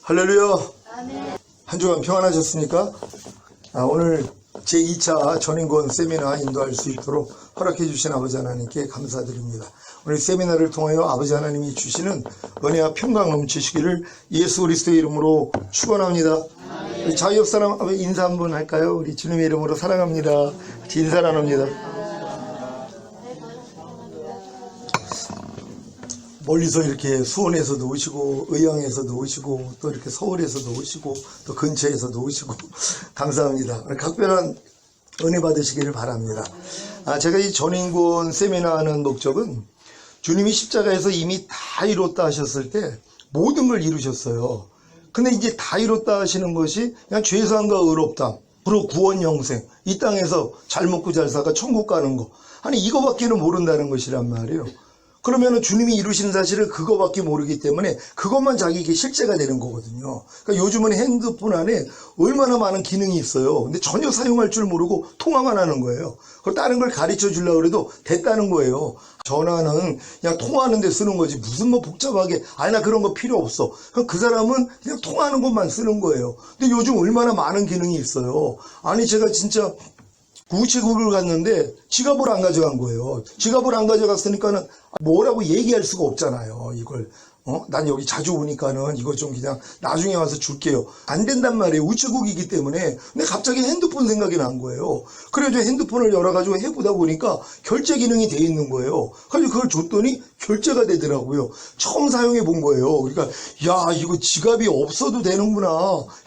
할렐루야. 아멘. 한 주간 평안하셨습니까? 오늘 제2차 전인권 세미나 인도할 수 있도록 허락해 주신 아버지 하나님께 감사드립니다. 오늘 세미나를 통하여 아버지 하나님이 주시는 은혜와 평강 넘치시기를 예수 그리스도의 이름으로 축원합니다. 우리 자유 옆 사람 인사 한번 할까요? 우리 주님의 이름으로 사랑합니다. 인사 나눕니다. 멀리서 이렇게 수원에서도 오시고 의왕에서도 오시고 또 이렇게 서울에서도 오시고 또 근처에서도 오시고 감사합니다. 각별한 은혜 받으시기를 바랍니다. 제가 이 전인권 세미나 하는 목적은 주님이 십자가에서 이미 다 이뤘다 하셨을 때 모든 걸 이루셨어요. 근데 이제 다 이뤘다 하시는 것이 그냥 죄사함과 의롭다, 그리고 구원 영생, 이 땅에서 잘 먹고 잘 살아 천국 가는 거, 아니 이거밖에는 모른다는 것이란 말이에요. 그러면 주님이 이루신 사실을 그거밖에 모르기 때문에 그것만 자기에게 실제가 되는 거거든요. 그러니까 요즘은 핸드폰 안에 얼마나 많은 기능이 있어요. 근데 전혀 사용할 줄 모르고 통화만 하는 거예요. 그걸 다른 걸 가르쳐 주려고 해도 됐다는 거예요. 전화는 그냥 통화하는 데 쓰는 거지 무슨 뭐 복잡하게 나 그런 거 필요 없어. 그럼 그 사람은 그냥 통화하는 것만 쓰는 거예요. 근데 요즘 얼마나 많은 기능이 있어요. 아니 제가 진짜 우체국을 갔는데 지갑을 안 가져간 거예요. 지갑을 안 가져갔으니까는 뭐라고 얘기할 수가 없잖아요. 이걸 난 여기 자주 오니까는 이거 좀 그냥 나중에 와서 줄게요. 안 된단 말이에요. 우체국이기 때문에. 근데 갑자기 핸드폰 생각이 난 거예요. 그래서 핸드폰을 열어가지고 해보다 보니까 결제 기능이 돼 있는 거예요. 그래서 그걸 줬더니 결제가 되더라고요. 처음 사용해 본 거예요. 그러니까 야 이거 지갑이 없어도 되는구나.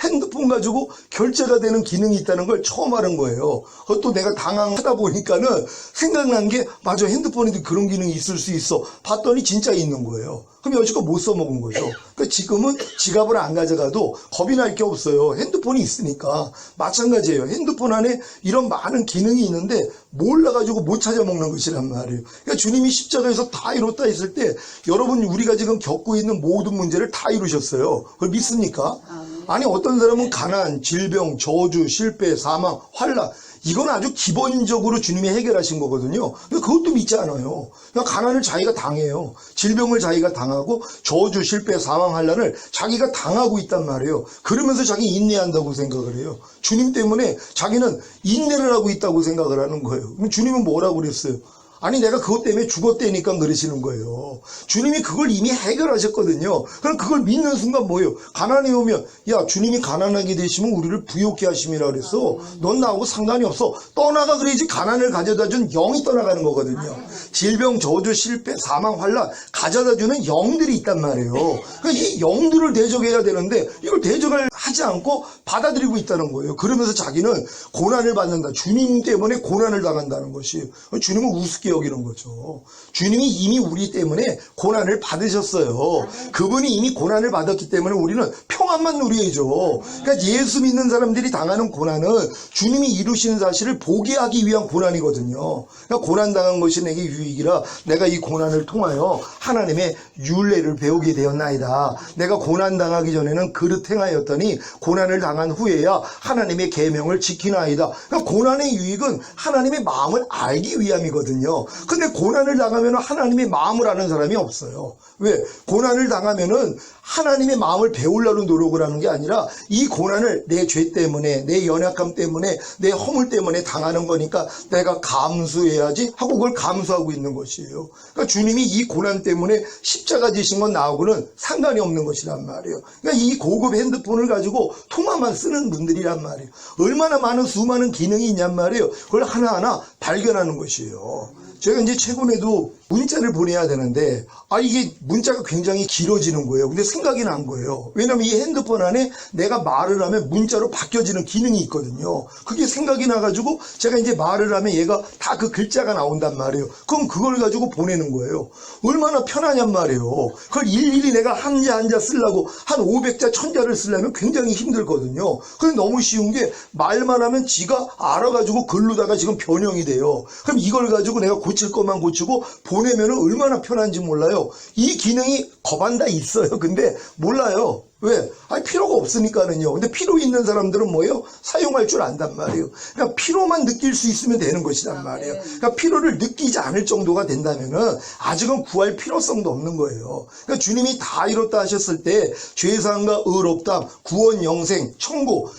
핸드폰 가지고 결제가 되는 기능이 있다는 걸 처음 알은 거예요. 그것도 내가 당황하다 보니까는 생각난 게 맞아, 핸드폰에도 그런 기능이 있을 수 있어. 봤더니 진짜 있는 거예요. 그럼 여지껏 못 써먹은 거죠. 그러니까 지금은 지갑을 안 가져가도 겁이 날 게 없어요. 핸드폰이 있으니까. 마찬가지예요. 핸드폰 안에 이런 많은 기능이 있는데 몰라가지고 못 찾아먹는 것이란 말이에요. 그러니까 주님이 십자가에서 다 이뤘다 했을 때 여러분 우리가 지금 겪고 있는 모든 문제를 다 이루셨어요. 그걸 믿습니까? 아니 어떤 사람은 가난, 질병, 저주, 실패, 사망, 환난, 이건 아주 기본적으로 주님이 해결하신 거거든요. 근데 그것도 믿지 않아요. 그냥 가난을 자기가 당해요. 질병을 자기가 당하고 저주, 실패, 사망, 환난을 자기가 당하고 있단 말이에요. 그러면서 자기 인내한다고 생각을 해요. 주님 때문에 자기는 인내를 하고 있다고 생각을 하는 거예요. 그럼 주님은 뭐라고 그랬어요? 아니 내가 그것 때문에 죽었다니까 그러시는 거예요. 주님이 그걸 이미 해결하셨거든요. 그럼 그걸 믿는 순간 뭐예요? 가난이 오면 야 주님이 가난하게 되시면 우리를 부욕케 하심이라 그랬어. 넌 나하고 상관이 없어. 떠나가 그래야지. 가난을 가져다 준 영이 떠나가는 거거든요. 질병, 저주, 실패, 사망, 환난 가져다 주는 영들이 있단 말이에요. 그러니까 이 영들을 대적해야 되는데 이걸 대적을 하지 않고 받아들이고 있다는 거예요. 그러면서 자기는 고난을 받는다. 주님 때문에 고난을 당한다는 것이. 주님은 우습게 여기는 거죠. 주님이 이미 우리 때문에 고난을 받으셨어요. 그분이 이미 고난을 받았기 때문에 우리는 평안만 누려야죠. 그러니까 예수 믿는 사람들이 당하는 고난은 주님이 이루시는 사실을 보게 하기 위한 고난이거든요. 그러니까 고난당한 것이 내게 유익이라 내가 이 고난을 통하여 하나님의 율례를 배우게 되었나이다. 내가 고난당하기 전에는 그릇 행하였더니 고난을 당한 후에야 하나님의 계명을 지키나이다. 그러니까 고난의 유익은 하나님의 마음을 알기 위함이거든요. 근데 고난을 당하면 하나님의 마음을 아는 사람이 없어요. 왜? 고난을 당하면은 하나님의 마음을 배우려는 노력을 하는 게 아니라 이 고난을 내 죄 때문에, 내 연약함 때문에, 내 허물 때문에 당하는 거니까 내가 감수해야지 하고 그걸 감수하고 있는 것이에요. 그러니까 주님이 이 고난 때문에 십자가 지신 건 나하고는 상관이 없는 것이란 말이에요. 그러니까 이 고급 핸드폰을 가지고 통화만 쓰는 분들이란 말이에요. 얼마나 많은 수많은 기능이 있냔 말이에요. 그걸 하나하나 발견하는 것이에요. 제가 이제 최근에도 문자를 보내야 되는데 이게 문자가 굉장히 길어지는 거예요. 근데 생각이 난 거예요. 왜냐면 이 핸드폰 안에 내가 말을 하면 문자로 바뀌어지는 기능이 있거든요. 그게 생각이 나가지고 제가 이제 말을 하면 얘가 다 그 글자가 나온단 말이에요. 그럼 그걸 가지고 보내는 거예요. 얼마나 편하냔 말이에요. 그걸 일일이 내가 한자 쓰려고 한 500자 1000자를 쓰려면 굉장히 힘들거든요. 근데 너무 쉬운 게 말만 하면 지가 알아가지고 글로다가 지금 변형이 돼요. 그럼 이걸 가지고 내가 고칠 것만 고치고 보내면은 얼마나 편한지 몰라요. 이 기능이 거반 다 있어요. 근데 몰라요. 왜? 아니, 필요가 없으니까는요. 근데 필요 있는 사람들은 뭐예요? 사용할 줄 안단 말이에요. 그러니까 필요만 느낄 수 있으면 되는 것이란 말이에요. 그러니까 필요를 느끼지 않을 정도가 된다면은 아직은 구할 필요성도 없는 거예요. 그러니까 주님이 다 이뤘다 하셨을 때 죄사함과 의롭다함, 구원, 영생, 천국,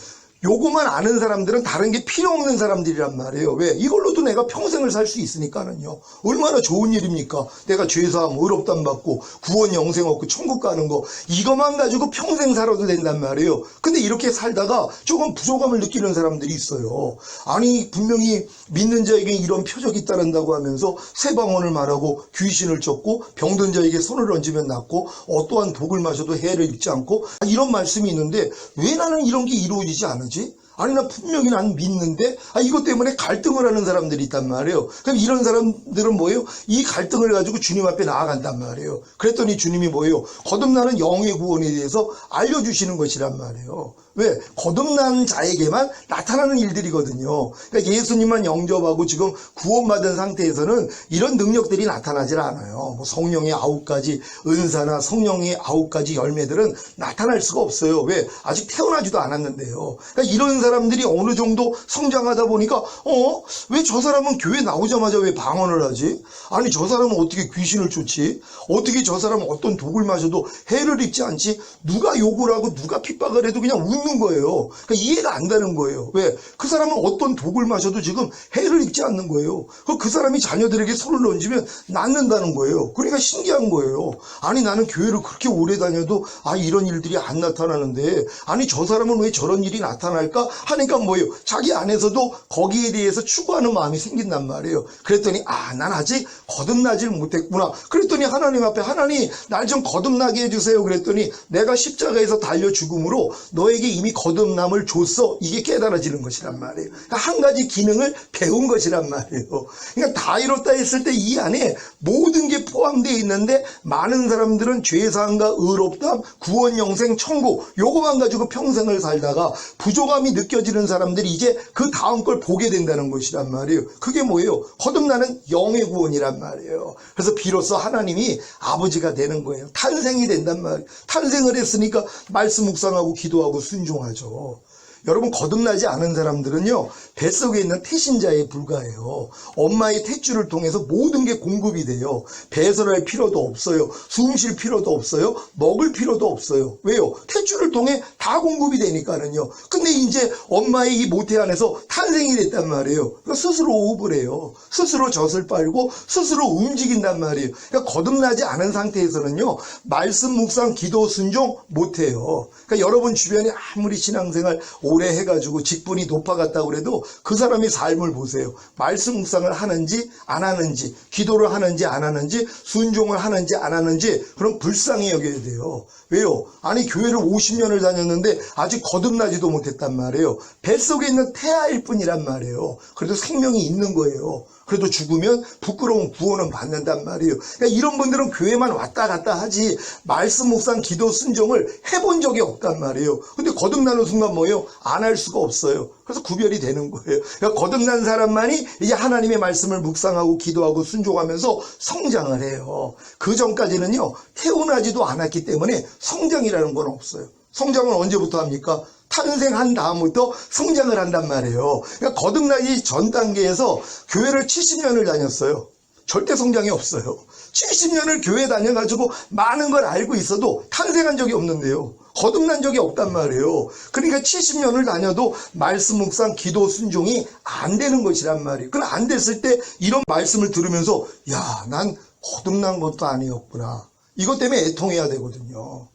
요거만 아는 사람들은 다른 게 필요 없는 사람들이란 말이에요. 왜? 이걸로도 내가 평생을 살 수 있으니까는요. 얼마나 좋은 일입니까? 내가 죄사함, 의롭다함 받고 구원, 영생 얻고 천국 가는 거, 이것만 가지고 평생 살아도 된단 말이에요. 근데 이렇게 살다가 조금 부족함을 느끼는 사람들이 있어요. 아니, 분명히 믿는 자에게 이런 표적이 따른다고 하면서 새 방언을 말하고 귀신을 쫓고 병든 자에게 손을 얹으면 낫고 어떠한 독을 마셔도 해를 입지 않고, 이런 말씀이 있는데 왜 나는 이런 게 이루어지지 않을까? 아니, 나 분명히 난 믿는데, 이것 때문에 갈등을 하는 사람들이 있단 말이에요. 그럼 이런 사람들은 뭐예요? 이 갈등을 가지고 주님 앞에 나아간단 말이에요. 그랬더니 주님이 뭐예요? 거듭나는 영의 구원에 대해서 알려주시는 것이란 말이에요. 왜? 거듭난 자에게만 나타나는 일들이거든요. 그러니까 예수님만 영접하고 지금 구원받은 상태에서는 이런 능력들이 나타나질 않아요. 뭐 성령의 9가지 은사나 성령의 9가지 열매들은 나타날 수가 없어요. 왜? 아직 태어나지도 않았는데요. 그러니까 이런 사람들이 어느 정도 성장하다 보니까 왜 저 사람은 교회 나오자마자 왜 방언을 하지? 아니, 저 사람은 어떻게 귀신을 쫓지? 어떻게 저 사람은 어떤 독을 마셔도 해를 입지 않지? 누가 욕을 하고 누가 핍박을 해도 그냥 웃는 거예요. 그러니까 이해가 안 되는 거예요. 왜? 그 사람은 어떤 독을 마셔도 지금 해를 입지 않는 거예요. 그 사람이 자녀들에게 손을 얹으면 낫는다는 거예요. 그러니까 신기한 거예요. 아니, 나는 교회를 그렇게 오래 다녀도 이런 일들이 안 나타나는데, 아니, 저 사람은 왜 저런 일이 나타날까 하니까 뭐예요? 자기 안에서도 거기에 대해서 추구하는 마음이 생긴단 말이에요. 그랬더니 난 아직 거듭나질 못했구나. 그랬더니 하나님 앞에, 하나님 날 좀 거듭나게 해주세요. 그랬더니 내가 십자가에서 달려 죽음으로 너에게 이미 거듭남을 줬어. 이게 깨달아지는 것이란 말이에요. 그러니까 한 가지 기능을 배운 것이란 말이에요. 그러니까 다 이뤘다 했을 때 이 안에 모든 게 포함되어 있는데, 많은 사람들은 죄사함과 의롭다함, 구원, 영생, 천국, 요거만 가지고 평생을 살다가 부족함이 느껴지는 사람들이 이제 그 다음 걸 보게 된다는 것이란 말이에요. 그게 뭐예요? 거듭나는 영의 구원이란 말이에요. 그래서 비로소 하나님이 아버지가 되는 거예요. 탄생이 된단 말이에요. 탄생을 했으니까 말씀 묵상하고 기도하고 순종하죠. 여러분, 거듭나지 않은 사람들은요, 뱃속에 있는 태신자에 불과해요. 엄마의 탯줄을 통해서 모든 게 공급이 돼요. 배설할 필요도 없어요. 숨 쉴 필요도 없어요. 먹을 필요도 없어요. 왜요? 탯줄을 통해 다 공급이 되니까는요. 근데 이제 엄마의 이 모태 안에서 탄생이 됐단 말이에요. 그러니까 스스로 호흡을 해요. 스스로 젖을 빨고 스스로 움직인단 말이에요. 그러니까 거듭나지 않은 상태에서는요, 말씀 묵상 기도 순종 못해요. 그러니까 여러분 주변에 아무리 신앙생활 오래 해가지고 직분이 높아갔다고 그래도 그 사람의 삶을 보세요. 말씀 묵상을 하는지 안 하는지, 기도를 하는지 안 하는지, 순종을 하는지 안 하는지, 그럼 불쌍히 여겨야 돼요. 왜요? 아니, 교회를 50년을 다녔는데 아직 거듭나지도 못했단 말이에요. 뱃속에 있는 태아일 뿐이란 말이에요. 그래도 생명이 있는 거예요. 그래도 죽으면 부끄러운 구원은 받는단 말이에요. 그러니까 이런 분들은 교회만 왔다 갔다 하지 말씀 묵상 기도 순종을 해본 적이 없단 말이에요. 근데 거듭나는 순간 뭐예요? 안 할 수가 없어요. 그래서 구별이 되는 거예요. 그러니까 거듭난 사람만이 이제 하나님의 말씀을 묵상하고 기도하고 순종하면서 성장을 해요. 그 전까지는요, 태어나지도 않았기 때문에 성장이라는 건 없어요. 성장은 언제부터 합니까? 탄생한 다음부터 성장을 한단 말이에요. 그러니까 거듭나기 전 단계에서 교회를 70년을 다녔어요. 절대 성장이 없어요. 70년을 교회 다녀가지고 많은 걸 알고 있어도 탄생한 적이 없는데요. 거듭난 적이 없단 말이에요. 그러니까 70년을 다녀도 말씀 묵상 기도 순종이 안 되는 것이란 말이에요. 그럼 안 됐을 때 이런 말씀을 들으면서 난 거듭난 것도 아니었구나. 이것 때문에 애통해야 되거든요.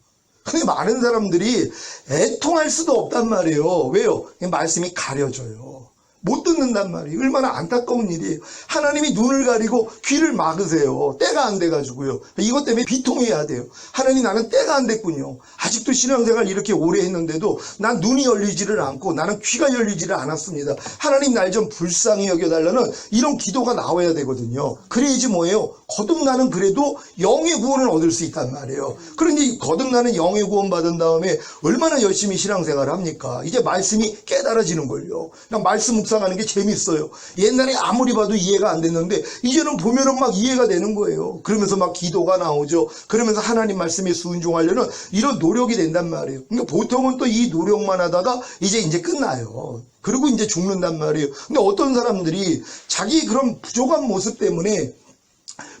근데 많은 사람들이 애통할 수도 없단 말이에요. 왜요? 말씀이 가려져요. 못 듣는단 말이에요. 얼마나 안타까운 일이에요. 하나님이 눈을 가리고 귀를 막으세요. 때가 안 돼가지고요. 이것 때문에 비통해야 돼요. 하나님, 나는 때가 안 됐군요. 아직도 신앙생활 이렇게 오래 했는데도 난 눈이 열리지를 않고 나는 귀가 열리지를 않았습니다. 하나님, 날 좀 불쌍히 여겨달라는 이런 기도가 나와야 되거든요. 그래야지 뭐예요? 거듭나는 그래도 영의 구원을 얻을 수 있단 말이에요. 그런데 거듭나는 영의 구원 받은 다음에 얼마나 열심히 신앙생활을 합니까? 이제 말씀이 깨달아지는 걸요. 그냥 말씀 묵상 묵상하는 게 재밌어요. 옛날에 아무리 봐도 이해가 안 됐는데 이제는 보면은 막 이해가 되는 거예요. 그러면서 막 기도가 나오죠. 그러면서 하나님 말씀에 순종하려는 이런 노력이 된단 말이에요. 그러니까 보통은 또 이 노력만 하다가 이제 끝나요. 그리고 이제 죽는단 말이에요. 근데 어떤 사람들이 자기 그런 부족한 모습 때문에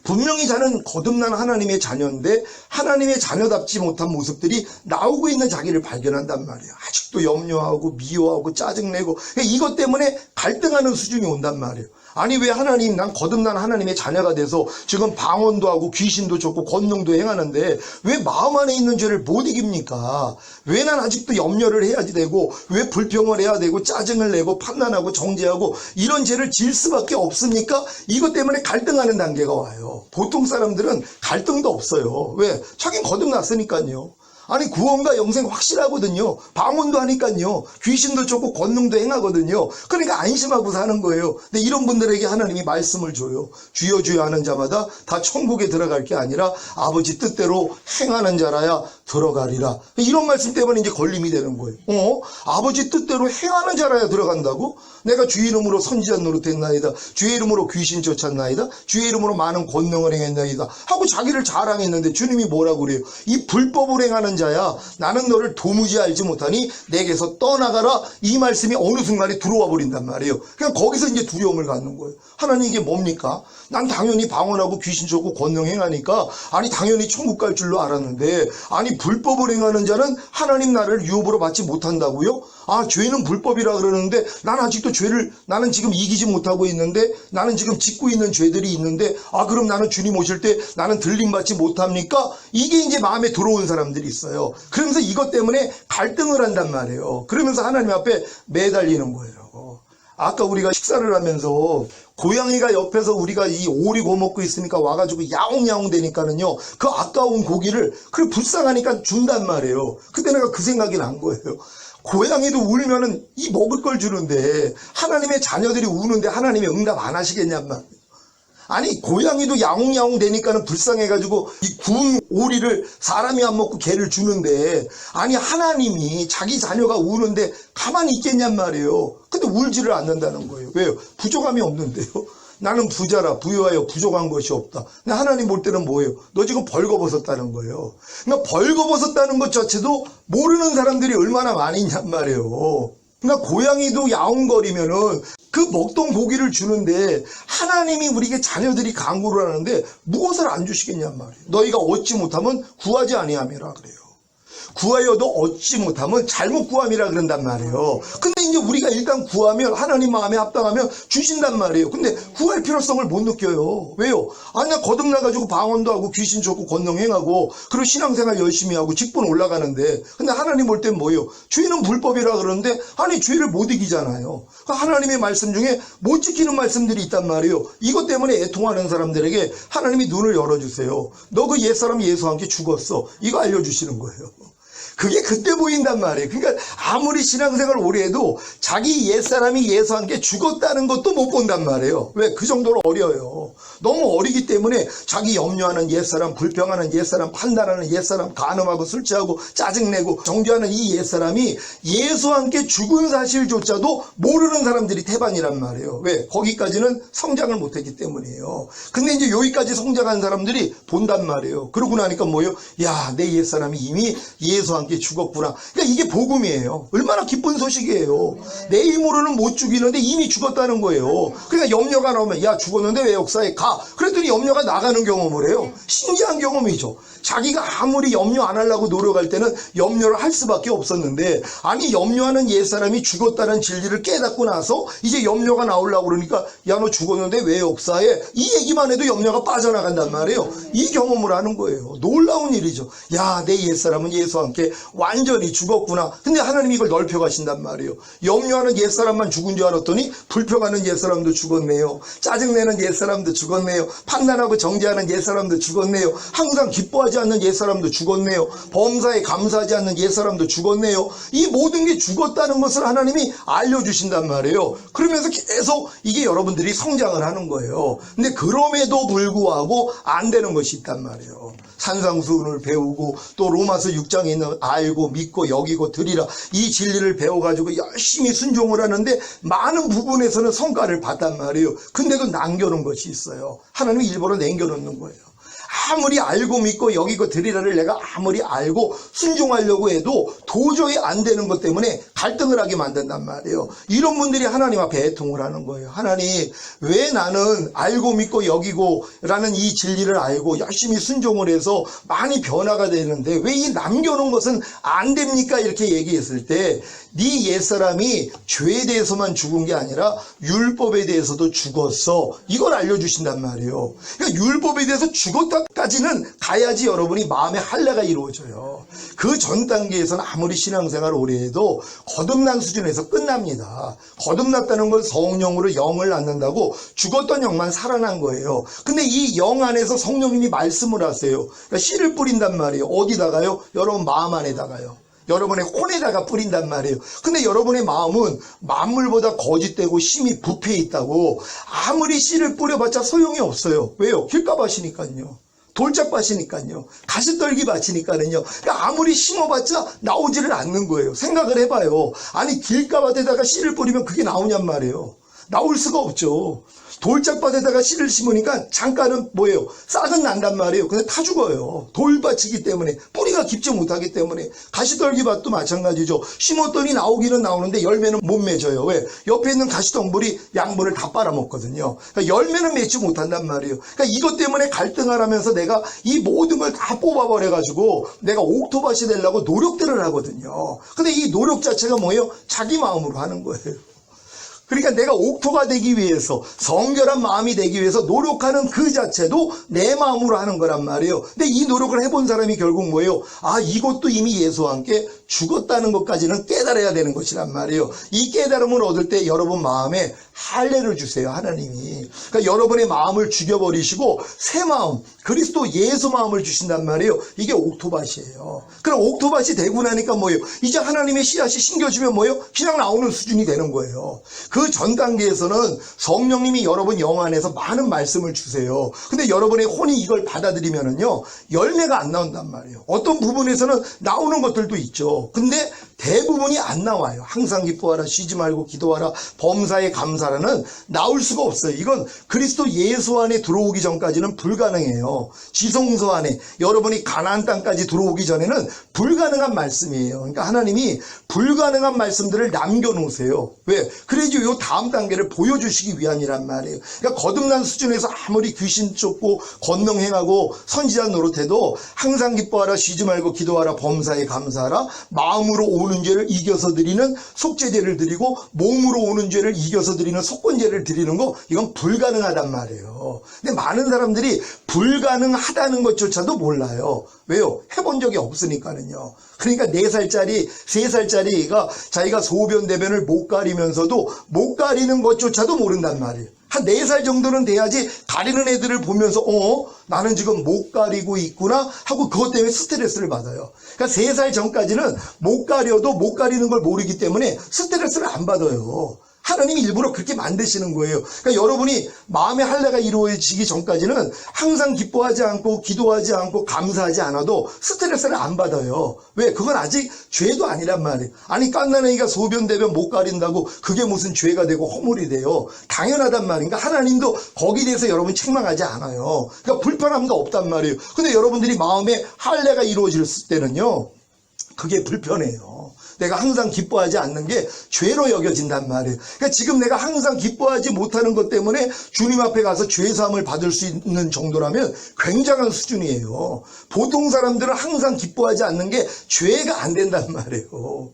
분명히 자는 거듭난 하나님의 자녀인데 하나님의 자녀답지 못한 모습들이 나오고 있는 자기를 발견한단 말이에요. 아직도 염려하고 미워하고 짜증내고 이것 때문에 갈등하는 수준이 온단 말이에요. 아니 왜 하나님, 난 거듭난 하나님의 자녀가 돼서 지금 방언도 하고 귀신도 쫓고 권능도 행하는데 왜 마음 안에 있는 죄를 못 이깁니까? 왜 난 아직도 염려를 해야지 되고 왜 불평을 해야 되고 짜증을 내고 판단하고 정죄하고 이런 죄를 지을 수밖에 없습니까? 이것 때문에 갈등하는 단계가 와요. 보통 사람들은 갈등도 없어요. 왜? 자긴 거듭났으니까요. 아니 구원과 영생 확실하거든요. 방언도 하니까요. 귀신도 쫓고 권능도 행하거든요. 그러니까 안심하고 사는 거예요. 근데 이런 분들에게 하나님이 말씀을 줘요. 주여 주여 하는 자마다 다 천국에 들어갈 게 아니라 아버지 뜻대로 행하는 자라야 들어가리라. 이런 말씀 때문에 이제 걸림이 되는 거예요. 아버지 뜻대로 행하는 자라야 들어간다고? 내가 주의 이름으로 선지자 노릇했나이다. 주의 이름으로 귀신 쫓았나이다. 주의 이름으로 많은 권능을 행했나이다. 하고 자기를 자랑했는데 주님이 뭐라고 그래요? 이 불법을 행하는 자야, 나는 너를 도무지 알지 못하니 내게서 떠나가라. 이 말씀이 어느 순간에 들어와 버린단 말이에요. 그냥 거기서 이제 두려움을 갖는 거예요. 하나님 이게 뭡니까? 난 당연히 방언하고 귀신 쫓고 권능 행하니까 아니 당연히 천국 갈 줄로 알았는데 아니 불법을 행하는 자는 하나님 나라를 유업으로 받지 못한다고요? 아 죄는 불법이라 그러는데 난 아직도 죄를 나는 지금 이기지 못하고 있는데 나는 지금 짓고 있는 죄들이 있는데 아 그럼 나는 주님 오실 때 나는 들림받지 못합니까? 이게 이제 마음에 들어온 사람들이 있어요. 그러면서 이것 때문에 갈등을 한단 말이에요. 그러면서 하나님 앞에 매달리는 거예요. 아까 우리가 식사를 하면서 고양이가 옆에서 우리가 이 오리 구워 먹고 있으니까 와가지고 야옹야옹 되니까는요 그 아까운 고기를 그래 불쌍하니까 준단 말이에요. 그때 내가 그 생각이 난 거예요. 고양이도 울면은 이 먹을 걸 주는데 하나님의 자녀들이 우는데 하나님이 응답 안 하시겠냔 말이에요. 아니 고양이도 야옹야옹 되니까는 불쌍해가지고 이 구운 오리를 사람이 안 먹고 개를 주는데 아니 하나님이 자기 자녀가 우는데 가만히 있겠냔 말이에요. 근데 울지를 않는다는 거예요. 왜요? 부족함이 없는데요. 나는 부자라 부유하여 부족한 것이 없다. 근데 하나님 볼 때는 뭐예요? 너 지금 벌거벗었다는 거예요. 그러니까 벌거벗었다는 것 자체도 모르는 사람들이 얼마나 많이 있냔 말이에요. 그러니까 고양이도 야옹거리면은 그 먹던 고기를 주는데 하나님이 우리에게 자녀들이 간구를 하는데 무엇을 안 주시겠냔 말이에요. 너희가 얻지 못하면 구하지 아니함이라 그래요. 구하여도 얻지 못하면 잘못 구함이라 그런단 말이에요. 근데 이제 우리가 일단 구하면 하나님 마음에 합당하면 주신단 말이에요. 근데 구할 필요성을 못 느껴요. 왜요? 아니 나 거듭나가지고 방언도 하고 귀신 쫓고 권능 행하고 그리고 신앙생활 열심히 하고 직분 올라가는데 근데 하나님 볼 땐 뭐예요? 죄는 불법이라 그러는데 아니 죄를 못 이기잖아요. 하나님의 말씀 중에 못 지키는 말씀들이 있단 말이에요. 이것 때문에 애통하는 사람들에게 하나님이 눈을 열어주세요. 너 그 옛사람 예수와 함께 죽었어. 이거 알려주시는 거예요. 그게 그때 보인단 말이에요. 그러니까 아무리 신앙생활을 오래 해도 자기 옛사람이 예수와 함께 죽었다는 것도 못 본단 말이에요. 왜? 그 정도로 어려요. 너무 어리기 때문에 자기 염려하는 옛사람, 불평하는 옛사람, 판단하는 옛사람, 간음하고 술 취하고 짜증내고 정죄하는 이 옛사람이 예수와 함께 죽은 사실조차도 모르는 사람들이 태반이란 말이에요. 왜? 거기까지는 성장을 못했기 때문이에요. 근데 이제 여기까지 성장한 사람들이 본단 말이에요. 그러고 나니까 뭐예요? 야, 내 옛사람이 이미 예수와 함께 죽었구나. 그러니까 이게 복음이에요. 얼마나 기쁜 소식이에요. 내 힘으로는 못 죽이는데 이미 죽었다는 거예요. 그러니까 염려가 나오면 야 죽었는데 왜 역사에 가? 그랬더니 염려가 나가는 경험을 해요. 신기한 경험이죠. 자기가 아무리 염려 안 하려고 노력할 때는 염려를 할 수밖에 없었는데 아니 염려하는 옛사람이 죽었다는 진리를 깨닫고 나서 이제 염려가 나오려고 그러니까 야 너 죽었는데 왜 역사에? 이 얘기만 해도 염려가 빠져나간단 말이에요. 이 경험을 하는 거예요. 놀라운 일이죠. 야 내 옛사람은 예수와 함께 완전히 죽었구나. 근데 하나님이 이걸 넓혀 가신단 말이에요. 염려하는 옛사람만 죽은 줄 알았더니 불평하는 옛사람도 죽었네요. 짜증내는 옛사람도 죽었네요. 판단하고 정죄하는 옛사람도 죽었네요. 항상 기뻐하지 않는 옛사람도 죽었네요. 범사에 감사하지 않는 옛사람도 죽었네요. 이 모든 게 죽었다는 것을 하나님이 알려주신단 말이에요. 그러면서 계속 이게 여러분들이 성장을 하는 거예요. 근데 그럼에도 불구하고 안 되는 것이 있단 말이에요. 산상수훈을 배우고 또 로마서 6장에 있는 알고 믿고 여기고 드리라. 이 진리를 배워가지고 열심히 순종을 하는데 많은 부분에서는 성과를 봤단 말이에요. 근데도 남겨놓은 것이 있어요. 하나님이 일부러 남겨놓는 거예요. 아무리 알고 믿고 여기고 드리라를 내가 아무리 알고 순종하려고 해도 도저히 안 되는 것 때문에 갈등을 하게 만든단 말이에요. 이런 분들이 하나님 앞에 애통을 하는 거예요. 하나님, 왜 나는 알고 믿고 여기고 라는 이 진리를 알고 열심히 순종을 해서 많이 변화가 되는데 왜 이 남겨놓은 것은 안 됩니까? 이렇게 얘기했을 때 네 옛사람이 죄에 대해서만 죽은 게 아니라 율법에 대해서도 죽었어. 이걸 알려주신단 말이에요. 그러니까 율법에 대해서 죽었다까지는 가야지 여러분이 마음의 할례가 이루어져요. 그 전 단계에서는 아무리 신앙생활을 오래 해도 거듭난 수준에서 끝납니다. 거듭났다는 건 성령으로 영을 낳는다고 죽었던 영만 살아난 거예요. 근데 이 영 안에서 성령님이 말씀을 하세요. 그러니까 씨를 뿌린단 말이에요. 어디다가요? 여러분 마음 안에다가요. 여러분의 혼에다가 뿌린단 말이에요. 근데 여러분의 마음은 만물보다 거짓되고 심히 부패해 있다고 아무리 씨를 뿌려봤자 소용이 없어요. 왜요? 길가밭이니까요. 돌짝밭이니까요. 가시떨기 밭이니까는요. 그러니까 아무리 심어봤자 나오지를 않는 거예요. 생각을 해봐요. 아니 길가밭에다가 씨를 뿌리면 그게 나오냔 말이에요. 나올 수가 없죠. 돌짝밭에다가 씨를 심으니까 잠깐은 뭐예요? 싹은 난단 말이에요. 근데 타 죽어요. 돌밭이기 때문에, 뿌리가 깊지 못하기 때문에. 가시떨기밭도 마찬가지죠. 심었더니 나오기는 나오는데 열매는 못 맺어요. 왜? 옆에 있는 가시덩굴이 양분을 다 빨아먹거든요. 그러니까 열매는 맺지 못한단 말이에요. 그러니까 이것 때문에 갈등을 하면서 내가 이 모든 걸 다 뽑아버려가지고 내가 옥토밭이 되려고 노력들을 하거든요. 근데 이 노력 자체가 뭐예요? 자기 마음으로 하는 거예요. 그러니까 내가 옥토가 되기 위해서, 성결한 마음이 되기 위해서 노력하는 그 자체도 내 마음으로 하는 거란 말이에요. 근데 이 노력을 해본 사람이 결국 뭐예요? 아, 이것도 이미 예수와 함께 죽었다는 것까지는 깨달아야 되는 것이란 말이에요. 이 깨달음을 얻을 때 여러분 마음에 할례를 주세요, 하나님이. 그러니까 여러분의 마음을 죽여버리시고 새 마음, 그리스도 예수 마음을 주신단 말이에요. 이게 옥토밭이에요. 그럼 옥토밭이 되고 나니까 뭐예요? 이제 하나님의 씨앗이 심겨지면 뭐예요? 그냥 나오는 수준이 되는 거예요. 그 전 단계에서는 성령님이 여러분 영 안에서 많은 말씀을 주세요. 근데 여러분의 혼이 이걸 받아들이면은요, 열매가 안 나온단 말이에요. 어떤 부분에서는 나오는 것들도 있죠. 근데 대부분이 안 나와요. 항상 기뻐하라, 쉬지 말고 기도하라, 범사에 감사라는 나올 수가 없어요. 이건 그리스도 예수 안에 들어오기 전까지는 불가능해요. 지성소 안에 여러분이 가나안 땅까지 들어오기 전에는 불가능한 말씀이에요. 그러니까 하나님이 불가능한 말씀들을 남겨놓으세요. 왜? 그래야지 요 다음 단계를 보여주시기 위함이란 말이에요. 그러니까 거듭난 수준에서 아무리 귀신 쫓고 권능 행하고 선지자 노릇해도 항상 기뻐하라, 쉬지 말고 기도하라, 범사에 감사하라, 마음으로 오는 죄를 이겨서 드리는 속죄제를 드리고 몸으로 오는 죄를 이겨서 드리는 속건제를 드리는 거, 이건 불가능하단 말이에요. 근데 많은 사람들이 불가능하다는 것조차도 몰라요. 왜요? 해본 적이 없으니까는요. 그러니까 4살짜리, 3살짜리가 자기가 소변 대변을 못 가리면서도 못 가리는 것조차도 모른단 말이에요. 한 4살 정도는 돼야지 가리는 애들을 보면서 나는 지금 못 가리고 있구나 하고 그것 때문에 스트레스를 받아요. 그러니까 3살 전까지는 못 가려도 못 가리는 걸 모르기 때문에 스트레스를 안 받아요. 하나님이 일부러 그렇게 만드시는 거예요. 그러니까 여러분이 마음의 할례가 이루어지기 전까지는 항상 기뻐하지 않고 기도하지 않고 감사하지 않아도 스트레스를 안 받아요. 왜? 그건 아직 죄도 아니란 말이에요. 아니 갓난아기가 소변 대변 못 가린다고 그게 무슨 죄가 되고 허물이 돼요. 당연하단 말인가? 하나님도 거기에 대해서 여러분 책망하지 않아요. 그러니까 불편함도 없단 말이에요. 근데 여러분들이 마음의 할례가 이루어질 때는요, 그게 불편해요. 내가 항상 기뻐하지 않는 게 죄로 여겨진단 말이에요. 그러니까 지금 내가 항상 기뻐하지 못하는 것 때문에 주님 앞에 가서 죄사함을 받을 수 있는 정도라면 굉장한 수준이에요. 보통 사람들은 항상 기뻐하지 않는 게 죄가 안 된단 말이에요.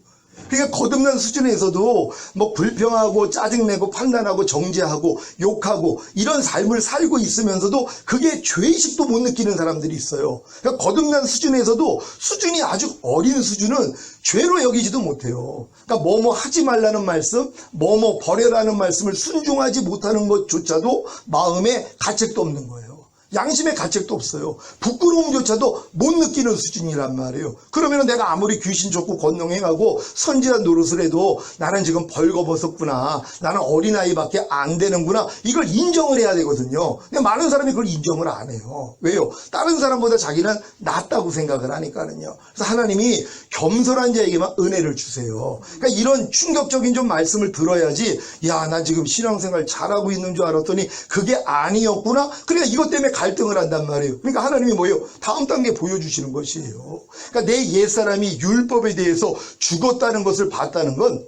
그러니까 거듭난 수준에서도 뭐 불평하고 짜증내고 판단하고 정죄하고 욕하고 이런 삶을 살고 있으면서도 그게 죄의식도 못 느끼는 사람들이 있어요. 그러니까 거듭난 수준에서도 수준이 아주 어린 수준은 죄로 여기지도 못해요. 그러니까 뭐뭐 하지 말라는 말씀, 뭐뭐 버려라는 말씀을 순종하지 못하는 것조차도 마음에 가책도 없는 거예요. 양심의 가책도 없어요. 부끄러움조차도 못 느끼는 수준이란 말이에요. 그러면 내가 아무리 귀신 쫓고 권능행하고 선지한 노릇을 해도 나는 지금 벌거벗었구나, 나는 어린아이밖에 안 되는구나, 이걸 인정을 해야 되거든요. 근데 많은 사람이 그걸 인정을 안 해요. 왜요? 다른 사람보다 자기는 낫다고 생각을 하니까는요. 그래서 하나님이 겸손한 자에게만 은혜를 주세요. 그러니까 이런 충격적인 좀 말씀을 들어야지, 야, 나 지금 신앙생활 잘하고 있는 줄 알았더니 그게 아니었구나. 그러니까 이것 때문에 갈등을 한단 말이에요. 그러니까 하나님이 뭐예요? 다음 단계 보여주시는 것이에요. 그러니까 내 옛사람이 율법에 대해서 죽었다는 것을 봤다는 건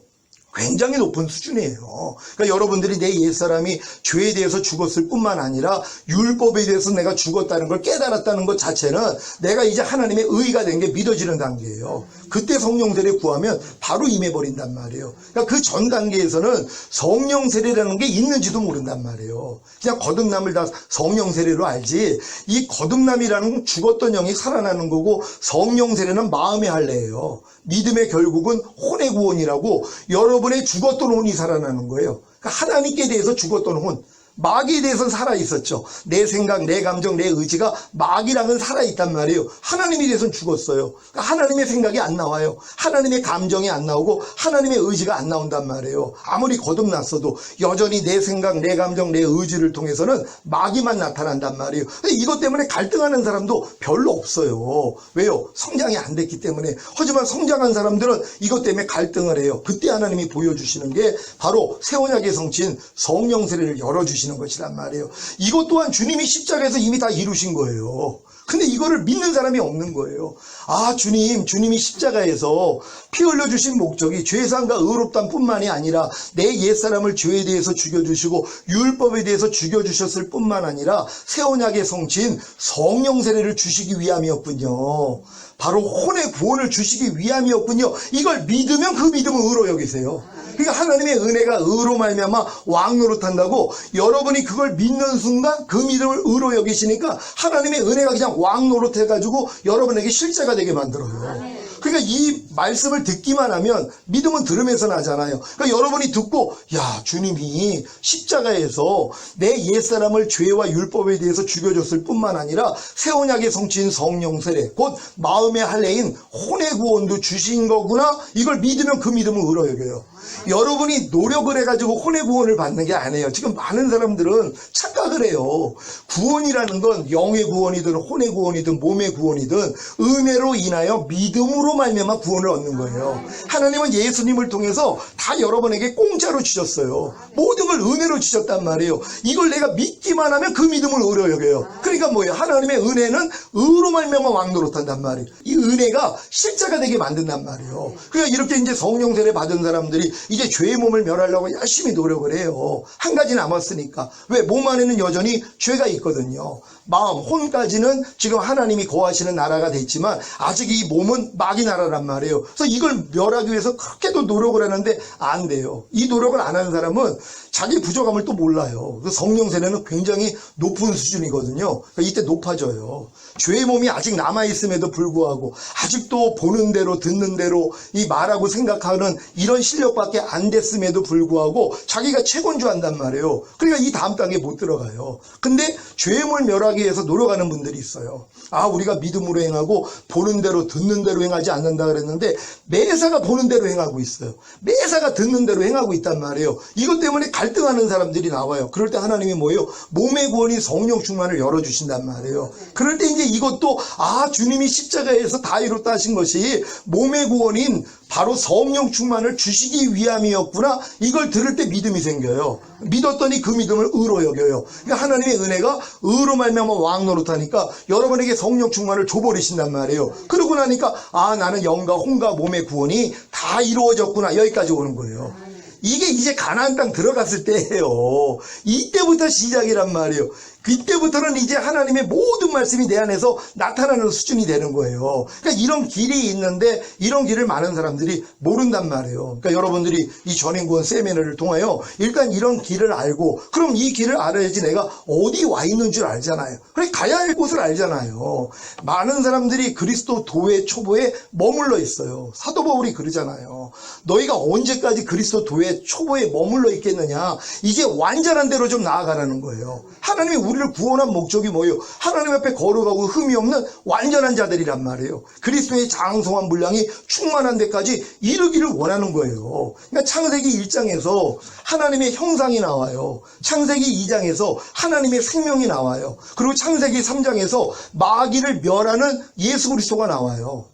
굉장히 높은 수준이에요. 그러니까 여러분들이 내 옛사람이 죄에 대해서 죽었을 뿐만 아니라 율법에 대해서 내가 죽었다는 걸 깨달았다는 것 자체는 내가 이제 하나님의 의가 된 게 믿어지는 단계예요. 그때 성령 세례 구하면 바로 임해버린단 말이에요. 그러니까 그 전 단계에서는 성령 세례라는 게 있는지도 모른단 말이에요. 그냥 거듭남을 다 성령 세례로 알지, 이 거듭남이라는 건 죽었던 영이 살아나는 거고, 성령 세례는 마음의 할례예요. 믿음의 결국은 혼의 구원이라고, 여러분의 죽었던 혼이 살아나는 거예요. 그러니까 하나님께 대해서 죽었던 혼, 마귀에 대해서는 살아있었죠. 내 생각, 내 감정, 내 의지가 마귀랑은 살아있단 말이에요. 하나님에 대해서는 죽었어요. 그러니까 하나님의 생각이 안 나와요. 하나님의 감정이 안 나오고 하나님의 의지가 안 나온단 말이에요. 아무리 거듭났어도 여전히 내 생각, 내 감정, 내 의지를 통해서는 마귀만 나타난단 말이에요. 이것 때문에 갈등하는 사람도 별로 없어요. 왜요? 성장이 안 됐기 때문에. 하지만 성장한 사람들은 이것 때문에 갈등을 해요. 그때 하나님이 보여주시는 게 바로 새 언약의 성취인 성령 세례를 열어주시는 것이란 말이에요. 이것 또한 주님이 십자가에서 이미 다 이루신 거예요. 근데 이거를 믿는 사람이 없는 거예요. 아, 주님이 십자가에서 피 흘려주신 목적이 죄사함과 의롭담 뿐만이 아니라 내 옛사람을 죄에 대해서 죽여주시고 율법에 대해서 죽여주셨을 뿐만 아니라 새 언약의 성취인 성령 세례를 주시기 위함이었군요. 바로 혼의 구원을 주시기 위함이었군요. 이걸 믿으면 그 믿음은 의로 여기세요. 그러니까 하나님의 은혜가 의로 말미암아 왕노릇한다고, 여러분이 그걸 믿는 순간 그 믿음을 의로 여기시니까 하나님의 은혜가 그냥 왕노릇해가지고 여러분에게 실제가 되게 만들어요. 그러니까 이 말씀을 듣기만 하면 믿음은 들으면서 나잖아요. 그러니까 여러분이 듣고, 야, 주님이 십자가에서 내 옛사람을 죄와 율법에 대해서 죽여줬을 뿐만 아니라 새 언약의 성취인 성령 세례, 곧 마음의 할례인 혼의 구원도 주신 거구나. 이걸 믿으면 그 믿음은 의로 여겨요. 여러분이 노력을 해가지고 혼의 구원을 받는 게 아니에요. 지금 많은 사람들은 착각을 해요. 구원이라는 건 영의 구원이든 혼의 구원이든 몸의 구원이든 은혜로 인하여 믿음으로 말미암아 구원을 얻는 거예요. 하나님은 예수님을 통해서 다 여러분에게 공짜로 주셨어요. 모든 걸 은혜로 주셨단 말이에요. 이걸 내가 믿기만 하면 그 믿음을 의로 여겨요. 그러니까 뭐예요? 하나님의 은혜는 의로 말미암아 왕노릇한단 말이에요. 이 은혜가 실제가 되게 만든단 말이에요. 그러니까 이렇게 이제 성령 세례 받은 사람들이 이제 죄의 몸을 멸하려고 열심히 노력을 해요. 한 가지 남았으니까. 왜? 몸 안에는 여전히 죄가 있거든요. 마음, 혼까지는 지금 하나님이 거하시는 나라가 됐지만 아직 이 몸은 마귀 나라란 말이에요. 그래서 이걸 멸하기 위해서 그렇게도 노력을 하는데 안 돼요. 이 노력을 안 하는 사람은 자기 부족함을 또 몰라요. 그 성령 세례는 굉장히 높은 수준이거든요. 그러니까 이때 높아져요. 죄의 몸이 아직 남아있음에도 불구하고 아직도 보는 대로 듣는 대로 이 말하고 생각하는 이런 실력밖에 안 됐음에도 불구하고 자기가 최고인 줄 안단 말이에요. 그러니까 이 다음 단계에 못 들어가요. 근데 죄의 몸을 멸하기 위해서 노력하는 분들이 있어요. 아, 우리가 믿음으로 행하고 보는 대로 듣는 대로 행하지 않는다 그랬는데 매사가 보는 대로 행하고 있어요. 매사가 듣는 대로 행하고 있단 말이에요. 이것 때문에 갈등하는 사람들이 나와요. 그럴 때 하나님이 뭐예요? 몸의 구원이 성령 충만을 열어주신단 말이에요. 그럴 때 이제 이것도, 아, 주님이 십자가에서 다 이뤘다 하신 것이 몸의 구원인 바로 성령 충만을 주시기 위함이었구나. 이걸 들을 때 믿음이 생겨요. 믿었더니 그 믿음을 의로 여겨요. 그러니까 하나님의 은혜가 의로 말미암아 왕노릇하니까 여러분에게 성령 충만을 줘버리신단 말이에요. 그러고 나니까, 아, 나는 영과 혼과 몸의 구원이 다 이루어졌구나. 여기까지 오는 거예요. 이게 이제 가나안 땅 들어갔을 때예요. 이때부터 시작이란 말이에요. 그때부터는 이제 하나님의 모든 말씀이 내 안에서 나타나는 수준이 되는 거예요. 그러니까 이런 길이 있는데 이런 길을 많은 사람들이 모른단 말이에요. 그러니까 여러분들이 이 전인구원 세미나를 통하여 일단 이런 길을 알고, 그럼 이 길을 알아야지 내가 어디 와 있는 줄 알잖아요. 그래, 가야 할 곳을 알잖아요. 많은 사람들이 그리스도 도의 초보에 머물러 있어요. 사도 바울이 그러잖아요. 너희가 언제까지 그리스도 도의 초보에 머물러 있겠느냐. 이제 완전한 대로 좀 나아가라는 거예요. 하나님이 우리를 구원한 목적이 뭐예요? 하나님 앞에 거룩하고 흠이 없는 완전한 자들이란 말이에요. 그리스도의 장성한 분량이 충만한 데까지 이르기를 원하는 거예요. 그러니까 창세기 1장에서 하나님의 형상이 나와요. 창세기 2장에서 하나님의 생명이 나와요. 그리고 창세기 3장에서 마귀를 멸하는 예수 그리스도가 나와요.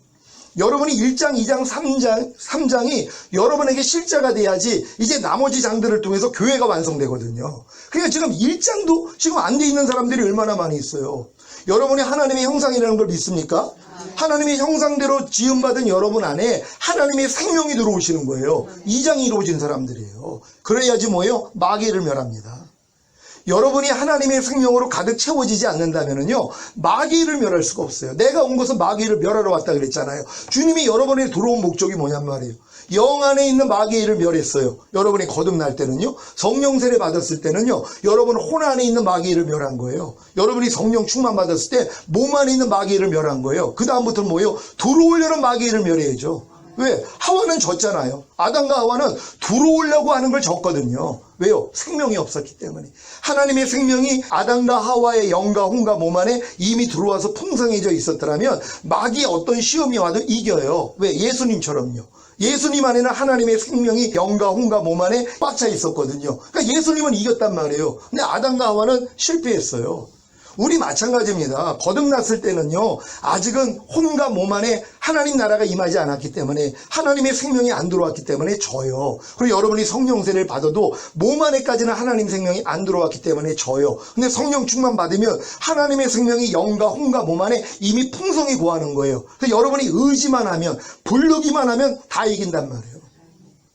여러분이 1장, 2장, 3장이 여러분에게 실제가 돼야지 이제 나머지 장들을 통해서 교회가 완성되거든요. 그러니까 지금 1장도 지금 안 돼 있는 사람들이 얼마나 많이 있어요. 여러분이 하나님의 형상이라는 걸 믿습니까? 하나님의 형상대로 지음받은 여러분 안에 하나님의 생명이 들어오시는 거예요. 2장이 이루어진 사람들이에요. 그래야지 뭐예요? 마귀를 멸합니다. 여러분이 하나님의 생명으로 가득 채워지지 않는다면요, 마귀를 멸할 수가 없어요. 내가 온 것은 마귀를 멸하러 왔다 그랬잖아요. 주님이 여러분에 들어온 목적이 뭐냔 말이에요. 영 안에 있는 마귀를 멸했어요. 여러분이 거듭날 때는요, 성령 세례 받았을 때는요, 여러분 혼 안에 있는 마귀를 멸한 거예요. 여러분이 성령 충만 받았을 때 몸 안에 있는 마귀를 멸한 거예요. 그 다음부터는 뭐예요? 들어오려는 마귀를 멸해야죠. 왜? 하와는 졌잖아요. 아담과 하와는 들어오려고 하는 걸 졌거든요. 왜요? 생명이 없었기 때문에. 하나님의 생명이 아담과 하와의 영과 혼과 몸 안에 이미 들어와서 풍성해져 있었더라면 마귀의 어떤 시험이 와도 이겨요. 왜? 예수님처럼요. 예수님 안에는 하나님의 생명이 영과 혼과 몸 안에 꽉 차 있었거든요. 그러니까 예수님은 이겼단 말이에요. 근데 아담과 하와는 실패했어요. 우리 마찬가지입니다. 거듭났을 때는요, 아직은 혼과 몸 안에 하나님 나라가 임하지 않았기 때문에, 하나님의 생명이 안 들어왔기 때문에 져요. 그리고 여러분이 성령 세례를 받아도 몸 안에까지는 하나님 생명이 안 들어왔기 때문에 져요. 근데 성령 충만 받으면 하나님의 생명이 영과 혼과 몸 안에 이미 풍성히 고하는 거예요. 그래서 여러분이 의지만 하면, 부르기만 하면 다 이긴단 말이에요.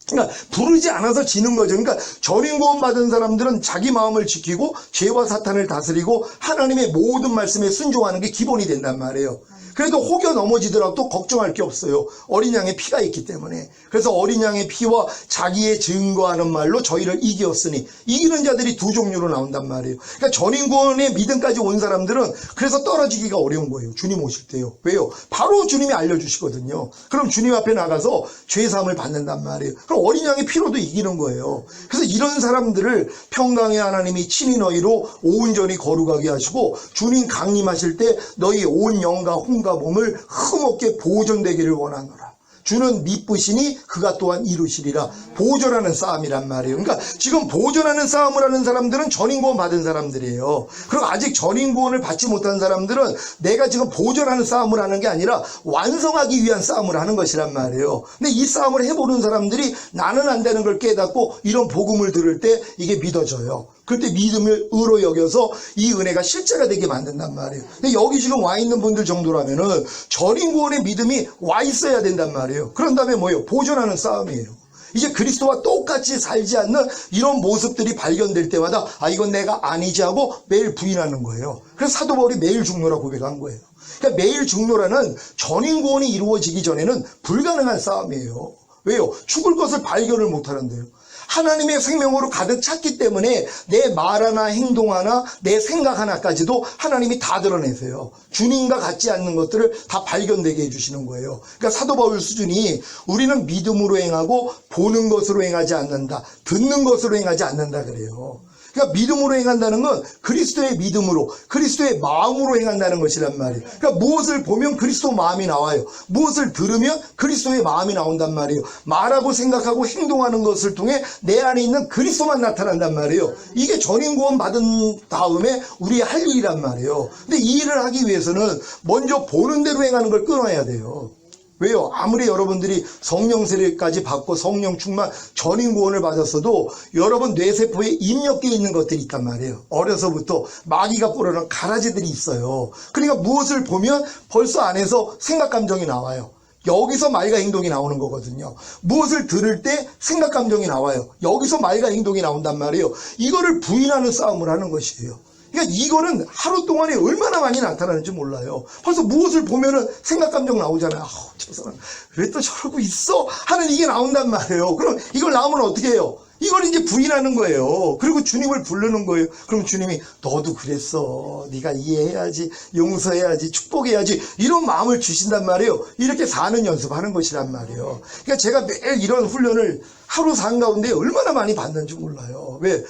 그러니까 부르지 않아서 지는 거죠. 그러니까 전인 구원 받은 사람들은 자기 마음을 지키고 죄와 사탄을 다스리고 하나님의 모든 말씀에 순종하는 게 기본이 된단 말이에요. 그래도 혹여 넘어지더라도 걱정할 게 없어요. 어린 양의 피가 있기 때문에. 그래서 어린 양의 피와 자기의 증거하는 말로 저희를 이기었으니, 이기는 자들이 두 종류로 나온단 말이에요. 그러니까 전인 구원의 믿음까지 온 사람들은 그래서 떨어지기가 어려운 거예요. 주님 오실 때요. 왜요? 바로 주님이 알려주시거든요. 그럼 주님 앞에 나가서 죄사함을 받는단 말이에요. 그럼 어린 양의 피로도 이기는 거예요. 그래서 이런 사람들을 평강의 하나님이 친히 너희로 온전히 거룩하게 하시고, 주님 강림하실 때 너희 온 영과 혼과 몸을 흠없게 보존되기를 원하노라. 주는 미쁘시니 그가 또한 이루시리라. 보존하는 싸움이란 말이에요. 그러니까 지금 보존하는 싸움을 하는 사람들은 전인구원 받은 사람들이에요. 그리고 아직 전인구원을 받지 못한 사람들은 내가 지금 보존하는 싸움을 하는 게 아니라 완성하기 위한 싸움을 하는 것이란 말이에요. 근데 이 싸움을 해보는 사람들이 나는 안 되는 걸 깨닫고 이런 복음을 들을 때 이게 믿어져요. 그때 믿음을 의로 여겨서 이 은혜가 실제가 되게 만든단 말이에요. 근데 여기 지금 와 있는 분들 정도라면은 전인구원의 믿음이 와 있어야 된단 말이에요. 그런 다음에 뭐예요? 보존하는 싸움이에요. 이제 그리스도와 똑같이 살지 않는 이런 모습들이 발견될 때마다 아, 이건 내가 아니지 하고 매일 부인하는 거예요. 그래서 사도 바울이 매일 죽노라 고백한 거예요. 그러니까 매일 죽노라는 전인구원이 이루어지기 전에는 불가능한 싸움이에요. 왜요? 죽을 것을 발견을 못하는데요. 하나님의 생명으로 가득 찼기 때문에 내 말 하나 행동 하나 내 생각 하나까지도 하나님이 다 드러내세요. 주님과 같지 않는 것들을 다 발견되게 해주시는 거예요. 그러니까 사도 바울 수준이 우리는 믿음으로 행하고 보는 것으로 행하지 않는다, 듣는 것으로 행하지 않는다 그래요. 그러니까 믿음으로 행한다는 건 그리스도의 믿음으로, 그리스도의 마음으로 행한다는 것이란 말이에요. 그러니까 무엇을 보면 그리스도 마음이 나와요. 무엇을 들으면 그리스도의 마음이 나온단 말이에요. 말하고 생각하고 행동하는 것을 통해 내 안에 있는 그리스도만 나타난단 말이에요. 이게 전인구원 받은 다음에 우리의 할 일이란 말이에요. 근데 이 일을 하기 위해서는 먼저 보는 대로 행하는 걸 끊어야 돼요. 왜요? 아무리 여러분들이 성령 세례까지 받고 성령 충만 전인구원을 받았어도 여러분 뇌세포에 입력되어 있는 것들이 있단 말이에요. 어려서부터 마귀가 뿌려놓은 가라지들이 있어요. 그러니까 무엇을 보면 벌써 안에서 생각 감정이 나와요. 여기서 말과 행동이 나오는 거거든요. 무엇을 들을 때 생각 감정이 나와요. 여기서 말과 행동이 나온단 말이에요. 이거를 부인하는 싸움을 하는 것이에요. 그러니까 이거는 하루 동안에 얼마나 많이 나타나는지 몰라요. 벌써 무엇을 보면은 생각 감정 나오잖아요. 아우, 저 사람 왜 또 저러고 있어? 하는 이게 나온단 말이에요. 그럼 이걸 나오면 어떻게 해요? 이걸 이제 부인하는 거예요. 그리고 주님을 부르는 거예요. 그럼 주님이 너도 그랬어. 네가 이해해야지, 용서해야지, 축복해야지, 이런 마음을 주신단 말이에요. 이렇게 사는 연습하는 것이란 말이에요. 그러니까 제가 매일 이런 훈련을 하루 산 가운데 얼마나 많이 받는지 몰라요. 왜?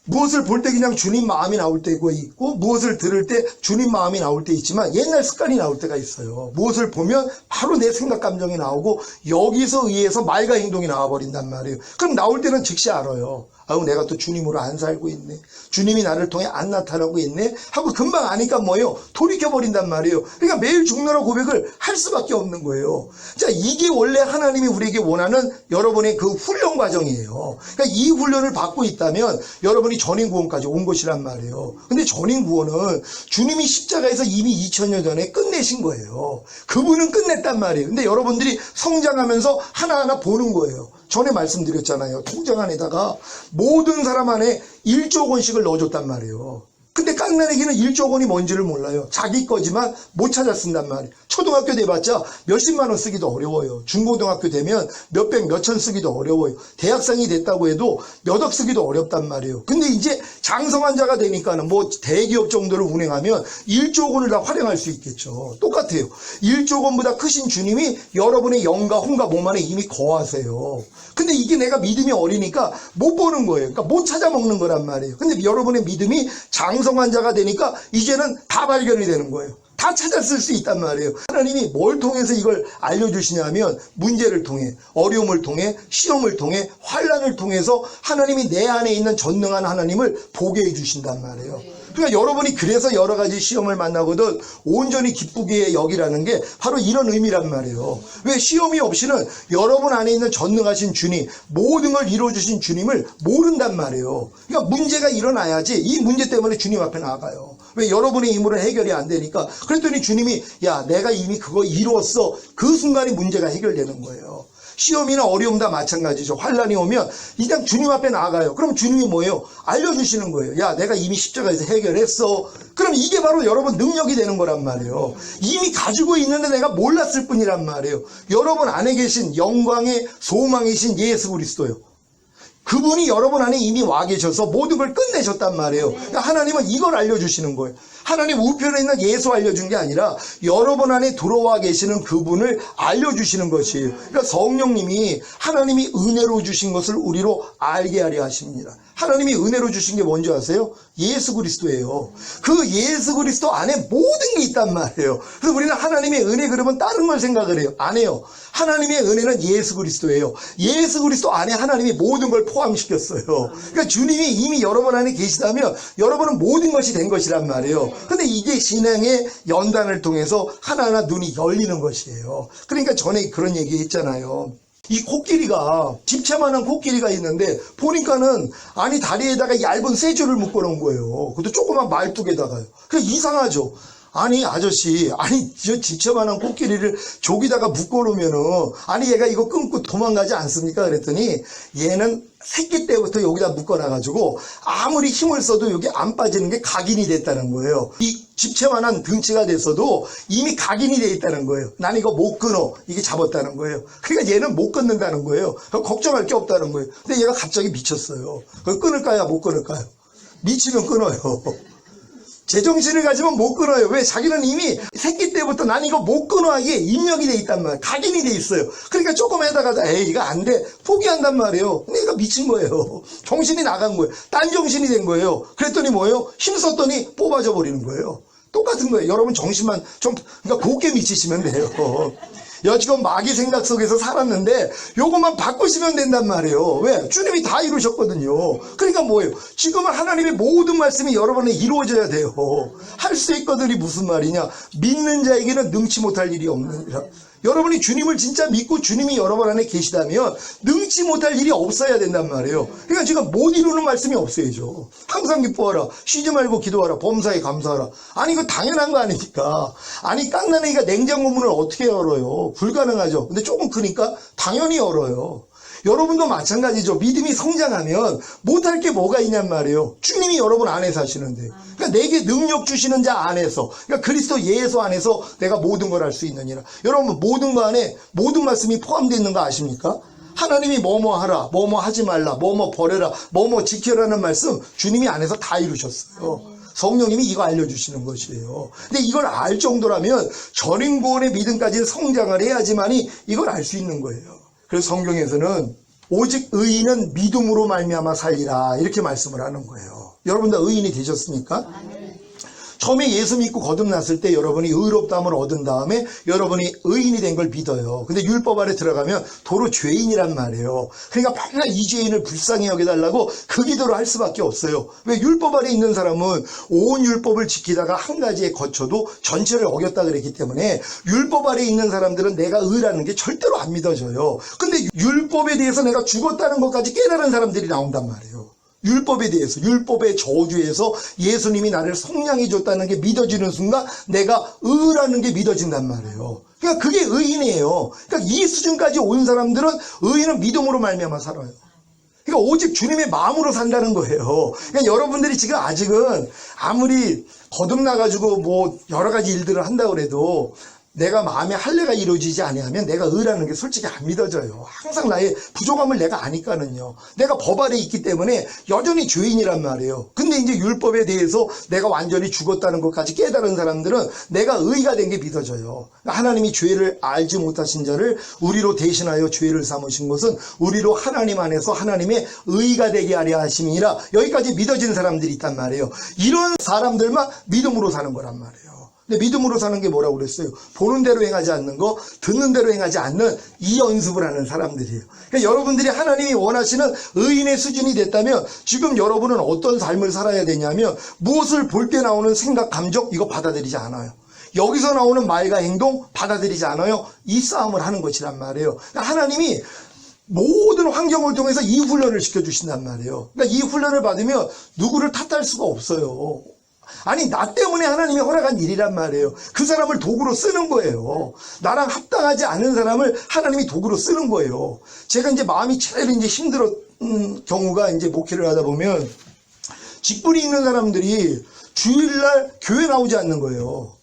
무엇을 볼 때 그냥 주님 마음이 나올 때가 있고 무엇을 들을 때 주님 마음이 나올 때 있지만 옛날 습관이 나올 때가 있어요. 무엇을 보면 바로 내 생각 감정이 나오고 여기서 의해서 말과 행동이 나와버린단 말이에요. 그럼 나올 때는 즉시 알아요. 아유, 내가 또 주님으로 안 살고 있네. 주님이 나를 통해 안 나타나고 있네. 하고 금방 아니까 뭐예요? 돌이켜버린단 말이에요. 그러니까 매일 죽노라 고백을 할 수밖에 없는 거예요. 자, 이게 원래 하나님이 우리에게 원하는 여러분의 그 훈련 과정이에요. 그러니까 이 훈련을 받고 있다면 여러분이 전인 구원까지 온 것이란 말이에요. 근데 전인 구원은 주님이 십자가에서 이미 2000년 전에 끝내신 거예요. 그분은 끝냈단 말이에요. 근데 여러분들이 성장하면서 하나하나 보는 거예요. 전에 말씀드렸잖아요. 통장 안에다가 모든 사람 안에 1조 원씩을 넣어줬단 말이에요. 근데 깡난애기는 1조 원이 뭔지를 몰라요. 자기 거지만 못 찾아 쓴단 말이에요. 초등학교 돼봤자 몇십만 원 쓰기도 어려워요. 중고등학교 되면 몇백 몇천 쓰기도 어려워요. 대학생이 됐다고 해도 몇억 쓰기도 어렵단 말이에요. 근데 이제 장성한 자가 되니까는 뭐 대기업 정도를 운행하면 1조 원을 다 활용할 수 있겠죠. 똑같아요. 1조 원보다 크신 주님이 여러분의 영과 혼과 몸 안에 이미 거하세요. 근데 이게 내가 믿음이 어리니까 못 보는 거예요. 그러니까 못 찾아 먹는 거란 말이에요. 근데 여러분의 믿음이 장성한 자가 되니까 이제는 다 발견이 되는 거예요. 다 찾았을 수 있단 말이에요. 하나님이 뭘 통해서 이걸 알려주시냐면 문제를 통해, 어려움을 통해, 시험을 통해, 환난을 통해서 하나님이 내 안에 있는 전능한 하나님을 보게 해주신단 말이에요. 그러니까 여러분이 그래서 여러 가지 시험을 만나거든 온전히 기쁘게 여기라는 게 바로 이런 의미란 말이에요. 왜 시험이 없이는 여러분 안에 있는 전능하신 주님, 모든 걸 이루어주신 주님을 모른단 말이에요. 그러니까 문제가 일어나야지 이 문제 때문에 주님 앞에 나가요. 왜 여러분의 힘으로 해결이 안 되니까. 그랬더니 주님이 야, 내가 이미 그거 이루었어. 그 순간이 문제가 해결되는 거예요. 시험이나 어려움 다 마찬가지죠. 환란이 오면 그냥 주님 앞에 나가요. 그럼 주님이 뭐예요? 알려주시는 거예요. 야, 내가 이미 십자가에서 해결했어. 그럼 이게 바로 여러분 능력이 되는 거란 말이에요. 이미 가지고 있는데 내가 몰랐을 뿐이란 말이에요. 여러분 안에 계신 영광의 소망이신 예수 그리스도요. 그분이 여러분 안에 이미 와 계셔서 모든 걸 끝내셨단 말이에요. 그러니까 하나님은 이걸 알려주시는 거예요. 하나님 우편에 있는 예수 알려준 게 아니라 여러분 안에 들어와 계시는 그분을 알려주시는 것이에요. 그러니까 성령님이 하나님이 은혜로 주신 것을 우리로 알게 하려 하십니다. 하나님이 은혜로 주신 게 뭔지 아세요? 예수 그리스도예요. 그 예수 그리스도 안에 모든 게 있단 말이에요. 그래서 우리는 하나님의 은혜 그러면 다른 걸 생각을 해요. 안 해요. 하나님의 은혜는 예수 그리스도예요. 예수 그리스도 안에 하나님이 모든 걸 포함시켰어요. 그러니까 주님이 이미 여러분 안에 계시다면 여러분은 모든 것이 된 것이란 말이에요. 근데 이게 신앙의 연단을 통해서 하나하나 눈이 열리는 것이에요. 그러니까 전에 그런 얘기 했잖아요. 이 코끼리가 집채만한 코끼리가 있는데 보니까는 아니 다리에다가 얇은 쇠 줄을 묶어 놓은 거예요. 그것도 조그만 말뚝에다가요. 그래 이상하죠. 아니 아저씨, 아니 저 집채만한 코끼리를 족에다가 묶어 놓으면은 아니 얘가 이거 끊고 도망가지 않습니까? 그랬더니 얘는 새끼 때부터 여기다 묶어놔가지고 아무리 힘을 써도 여기 안 빠지는 게 각인이 됐다는 거예요. 이 집채만한 등치가 됐어도 이미 각인이 돼 있다는 거예요. 난 이거 못 끊어. 이게 잡았다는 거예요. 그러니까 얘는 못 끊는다는 거예요. 걱정할 게 없다는 거예요. 근데 얘가 갑자기 미쳤어요. 그걸 끊을까요? 못 끊을까요? 미치면 끊어요. 제정신을 가지면 못 끊어요. 왜? 자기는 이미 새끼 때부터 난 이거 못 끊어 하기에 입력이 돼 있단 말이에요. 각인이 돼 있어요. 그러니까 조금 해다가 에이 이거 안 돼. 포기한단 말이에요. 근데 얘가 미친 거예요. 정신이 나간 거예요. 딴 정신이 된 거예요. 그랬더니 뭐예요? 힘썼더니 뽑아져 버리는 거예요. 똑같은 거예요. 여러분 정신만 좀 그러니까 곱게 미치시면 돼요. 여지껏 마귀 생각 속에서 살았는데 요것만 바꾸시면 된단 말이에요. 왜? 주님이 다 이루셨거든요. 그러니까 뭐예요? 지금은 하나님의 모든 말씀이 여러분에 이루어져야 돼요. 할 수 있거든이 무슨 말이냐? 믿는 자에게는 능치 못할 일이 없느니라. 여러분이 주님을 진짜 믿고 주님이 여러분 안에 계시다면 능치 못할 일이 없어야 된단 말이에요. 그러니까 지금 못 이루는 말씀이 없어야죠. 항상 기뻐하라. 쉬지 말고 기도하라. 범사에 감사하라. 아니 이거 당연한 거 아닙니까? 아니 깡난애기가 냉장고 문을 어떻게 열어요? 불가능하죠. 근데 조금 크니까 당연히 열어요. 여러분도 마찬가지죠. 믿음이 성장하면 못할 게 뭐가 있냔 말이에요. 주님이 여러분 안에 사시는데. 그러니까 내게 능력 주시는 자 안에서, 그러니까 그리스도 예수 안에서 내가 모든 걸 할 수 있느니라. 여러분 모든 거 안에 모든 말씀이 포함되어 있는 거 아십니까? 하나님이 뭐뭐 하라, 뭐뭐 하지 말라, 뭐뭐 버려라, 뭐뭐 지켜라는 말씀 주님이 안에서 다 이루셨어요. 성령님이 이거 알려주시는 것이에요. 근데 이걸 알 정도라면 전인구원의 믿음까지 성장을 해야지만이 이걸 알 수 있는 거예요. 그래서 성경에서는 오직 의인은 믿음으로 말미암아 살리라 이렇게 말씀을 하는 거예요. 여러분 다 의인이 되셨습니까? 처음에 예수 믿고 거듭났을 때 여러분이 의롭다함을 얻은 다음에 여러분이 의인이 된 걸 믿어요. 근데 율법 아래 들어가면 도로 죄인이란 말이에요. 그러니까 맨날 이 죄인을 불쌍히 여겨달라고 그 기도를 할 수밖에 없어요. 왜? 율법 아래 있는 사람은 온 율법을 지키다가 한 가지에 거쳐도 전체를 어겼다 그랬기 때문에 율법 아래 있는 사람들은 내가 의라는 게 절대로 안 믿어져요. 근데 율법에 대해서 내가 죽었다는 것까지 깨달은 사람들이 나온단 말이에요. 율법에 대해서, 율법의 저주에서 예수님이 나를 속량해 줬다는 게 믿어지는 순간 내가 의라는 게 믿어진단 말이에요. 그러니까 그게 의인이에요. 그러니까 이 수준까지 온 사람들은 의인은 믿음으로 말미암아 살아요. 그러니까 오직 주님의 마음으로 산다는 거예요. 그러니까 여러분들이 지금 아직은 아무리 거듭나가지고 뭐 여러 가지 일들을 한다고 해도 내가 마음에 할례가 이루어지지 아니하면 내가 의라는 게 솔직히 안 믿어져요. 항상 나의 부족함을 내가 아니까는요. 내가 법 아래 있기 때문에 여전히 죄인이란 말이에요. 근데 이제 율법에 대해서 내가 완전히 죽었다는 것까지 깨달은 사람들은 내가 의가 된 게 믿어져요. 하나님이 죄를 알지 못하신 자를 우리로 대신하여 죄를 삼으신 것은 우리로 하나님 안에서 하나님의 의가 되게 하려 하심이라 여기까지 믿어진 사람들이 있단 말이에요. 이런 사람들만 믿음으로 사는 거란 말이에요. 근데 믿음으로 사는 게 뭐라고 그랬어요? 보는 대로 행하지 않는 거, 듣는 대로 행하지 않는 이 연습을 하는 사람들이에요. 그러니까 여러분들이 하나님이 원하시는 의인의 수준이 됐다면 지금 여러분은 어떤 삶을 살아야 되냐면 무엇을 볼 때 나오는 생각, 감정 이거 받아들이지 않아요. 여기서 나오는 말과 행동 받아들이지 않아요. 이 싸움을 하는 것이란 말이에요. 그러니까 하나님이 모든 환경을 통해서 이 훈련을 시켜주신단 말이에요. 그러니까 이 훈련을 받으면 누구를 탓할 수가 없어요. 아니 나 때문에 하나님이 허락한 일이란 말이에요. 그 사람을 도구로 쓰는 거예요. 나랑 합당하지 않은 사람을 하나님이 도구로 쓰는 거예요. 제가 이제 마음이 제일 이제 힘들었던 경우가 이제 목회를 하다 보면 직분이 있는 사람들이 주일날 교회 나오지 않는 거예요.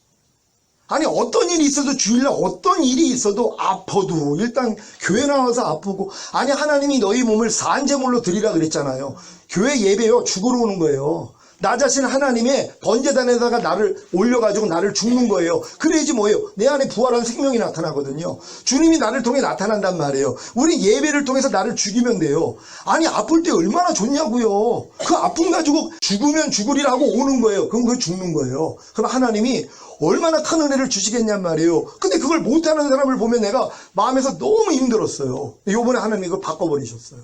아니 어떤 일이 있어도 주일날 어떤 일이 있어도 아파도 일단 교회 나와서 아프고 아니 하나님이 너희 몸을 산제물로 드리라 그랬잖아요. 교회 예배요 죽으러 오는 거예요. 나 자신 하나님의 번제단에다가 나를 올려가지고 나를 죽는 거예요. 그래야지 뭐예요? 내 안에 부활한 생명이 나타나거든요. 주님이 나를 통해 나타난단 말이에요. 우리 예배를 통해서 나를 죽이면 돼요. 아니 아플 때 얼마나 좋냐고요. 그 아픔 가지고 죽으면 죽으리라고 오는 거예요. 그럼 그거 죽는 거예요. 그럼 하나님이 얼마나 큰 은혜를 주시겠냔 말이에요. 근데 그걸 못하는 사람을 보면 내가 마음에서 너무 힘들었어요. 요번에 하나님이 그걸 바꿔버리셨어요.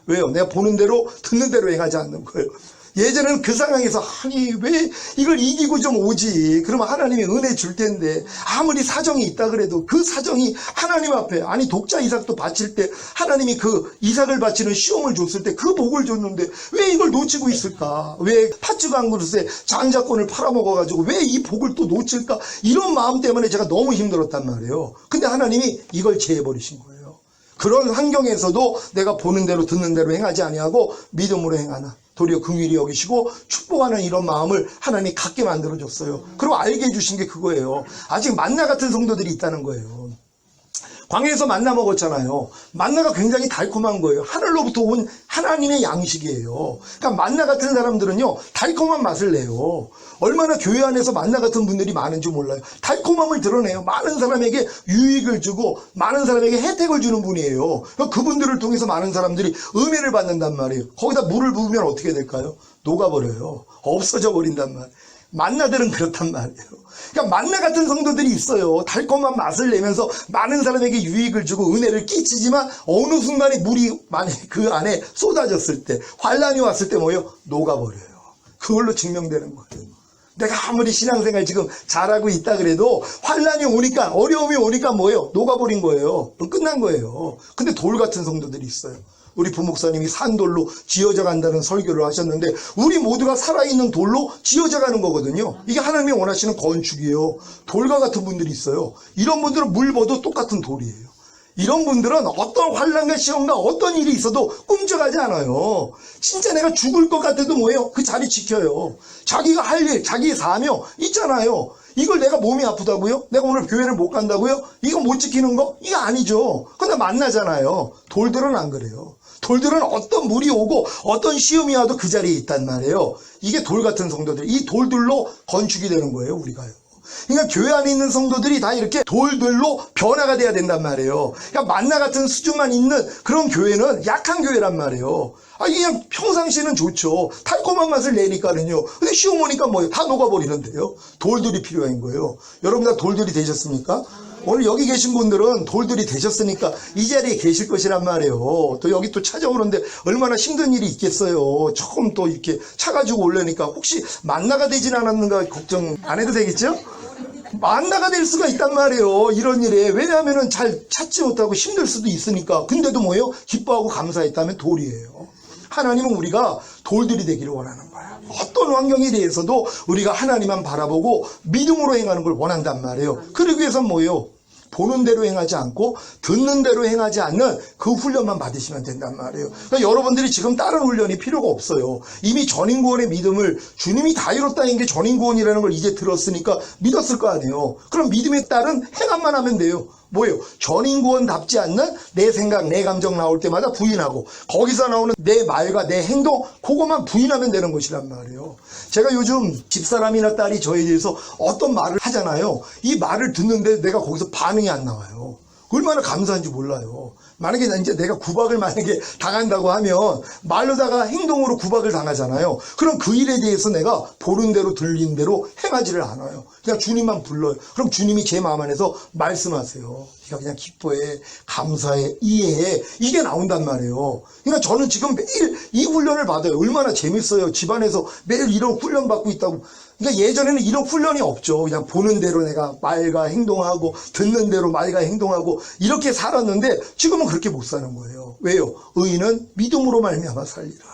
왜요? 내가 보는 대로 듣는 대로 행하지 않는 거예요. 예전에는 그 상황에서 아니 왜 이걸 이기고 좀 오지 그러면 하나님이 은혜 줄 텐데 아무리 사정이 있다 그래도 그 사정이 하나님 앞에 아니 독자 이삭도 바칠 때 하나님이 그 이삭을 바치는 시험을 줬을 때 그 복을 줬는데 왜 이걸 놓치고 있을까? 왜 팥죽 한 그릇에 장자권을 팔아먹어가지고 왜 이 복을 또 놓칠까? 이런 마음 때문에 제가 너무 힘들었단 말이에요. 근데 하나님이 이걸 제해버리신 거예요. 그런 환경에서도 내가 보는 대로 듣는 대로 행하지 아니하고 믿음으로 행하나 도리어 긍휼히 여기시고 축복하는 이런 마음을 하나님이 갖게 만들어줬어요. 그리고 알게 해주신 게 그거예요. 아직 만나 같은 성도들이 있다는 거예요. 광야에서 만나 먹었잖아요. 만나가 굉장히 달콤한 거예요. 하늘로부터 온 하나님의 양식이에요. 그러니까 만나 같은 사람들은요 달콤한 맛을 내요. 얼마나 교회 안에서 만나 같은 분들이 많은지 몰라요. 달콤함을 드러내요. 많은 사람에게 유익을 주고 많은 사람에게 혜택을 주는 분이에요. 그분들을 통해서 많은 사람들이 은혜를 받는단 말이에요. 거기다 물을 부으면 어떻게 될까요? 녹아버려요. 없어져 버린단 말이에요. 만나들은 그렇단 말이에요. 그러니까 만나 같은 성도들이 있어요. 달콤한 맛을 내면서 많은 사람에게 유익을 주고 은혜를 끼치지만 어느 순간에 물이 그 안에 쏟아졌을 때 환란이 왔을 때 뭐예요? 녹아버려요. 그걸로 증명되는 거예요. 내가 아무리 신앙생활 지금 잘하고 있다 그래도 환란이 오니까 어려움이 오니까 뭐예요? 녹아버린 거예요. 끝난 거예요. 근데 돌 같은 성도들이 있어요. 우리 부목사님이 산돌로 지어져 간다는 설교를 하셨는데 우리 모두가 살아있는 돌로 지어져 가는 거거든요. 이게 하나님이 원하시는 건축이에요. 돌과 같은 분들이 있어요. 이런 분들은 물 버도 똑같은 돌이에요. 이런 분들은 어떤 환난과 시험과 어떤 일이 있어도 꿈쩍하지 않아요. 진짜 내가 죽을 것 같아도 뭐예요? 그 자리 지켜요. 자기가 할 일, 자기의 사명 있잖아요. 이걸 내가 몸이 아프다고요? 내가 오늘 교회를 못 간다고요? 이거 못 지키는 거? 이거 아니죠. 근데 만나잖아요. 돌들은 안 그래요. 돌들은 어떤 물이 오고 어떤 시험이 와도 그 자리에 있단 말이에요. 이게 돌 같은 성도들. 이 돌들로 건축이 되는 거예요, 우리가요. 그러니까 교회 안에 있는 성도들이 다 이렇게 돌들로 변화가 돼야 된단 말이에요. 그러니까 만나 같은 수준만 있는 그런 교회는 약한 교회란 말이에요. 그냥 평상시에는 좋죠. 달콤한 맛을 내니까는요. 근데 시험 오니까 뭐예요? 다 녹아버리는데요. 돌들이 필요한 거예요. 여러분 다 돌들이 되셨습니까? 오늘 여기 계신 분들은 돌들이 되셨으니까 이 자리에 계실 것이란 말이에요. 또 여기 또 찾아오는데 얼마나 힘든 일이 있겠어요. 조금 또 이렇게 차 가지고 오려니까 혹시 만나가 되진 않았는가 걱정 안 해도 되겠죠? 만나가 될 수가 있단 말이에요. 이런 일에. 왜냐하면 잘 찾지 못하고 힘들 수도 있으니까. 근데도 뭐예요? 기뻐하고 감사했다면 돌이에요. 하나님은 우리가 돌들이 되기를 원하는 거야. 어떤 환경에 대해서도 우리가 하나님만 바라보고 믿음으로 행하는 걸 원한단 말이에요. 그러기 위해서는 뭐예요? 보는 대로 행하지 않고 듣는 대로 행하지 않는 그 훈련만 받으시면 된단 말이에요. 그러니까 여러분들이 지금 다른 훈련이 필요가 없어요. 이미 전인구원의 믿음을 주님이 다 이뤘다는 게 전인구원이라는 걸 이제 들었으니까 믿었을 거 아니에요. 그럼 믿음에 따른 행함만 하면 돼요. 뭐예요? 전인구원답지 않는 내 생각, 내 감정 나올 때마다 부인하고 거기서 나오는 내 말과 내 행동 그것만 부인하면 되는 것이란 말이에요. 제가 요즘 집사람이나 딸이 저에 대해서 어떤 말을 하잖아요. 이 말을 듣는데 내가 거기서 반응이 안 나와요. 얼마나 감사한지 몰라요. 만약에 이제 내가 구박을 만약에 당한다고 하면 말로다가 행동으로 구박을 당하잖아요. 그럼 그 일에 대해서 내가 보는 대로 들리는 대로 행하지를 않아요. 그냥 주님만 불러요. 그럼 주님이 제 마음 안에서 말씀하세요. 네가 그냥 기뻐해, 감사해, 이해해. 이게 나온단 말이에요. 그러니까 저는 지금 매일 이 훈련을 받아요. 얼마나 재밌어요. 집안에서 매일 이런 훈련 받고 있다고. 그러니까 예전에는 이런 훈련이 없죠. 그냥 보는 대로 내가 말과 행동하고 듣는 대로 말과 행동하고 이렇게 살았는데 지금은 그렇게 못 사는 거예요. 왜요? 의인은 믿음으로 말미암아 살리라.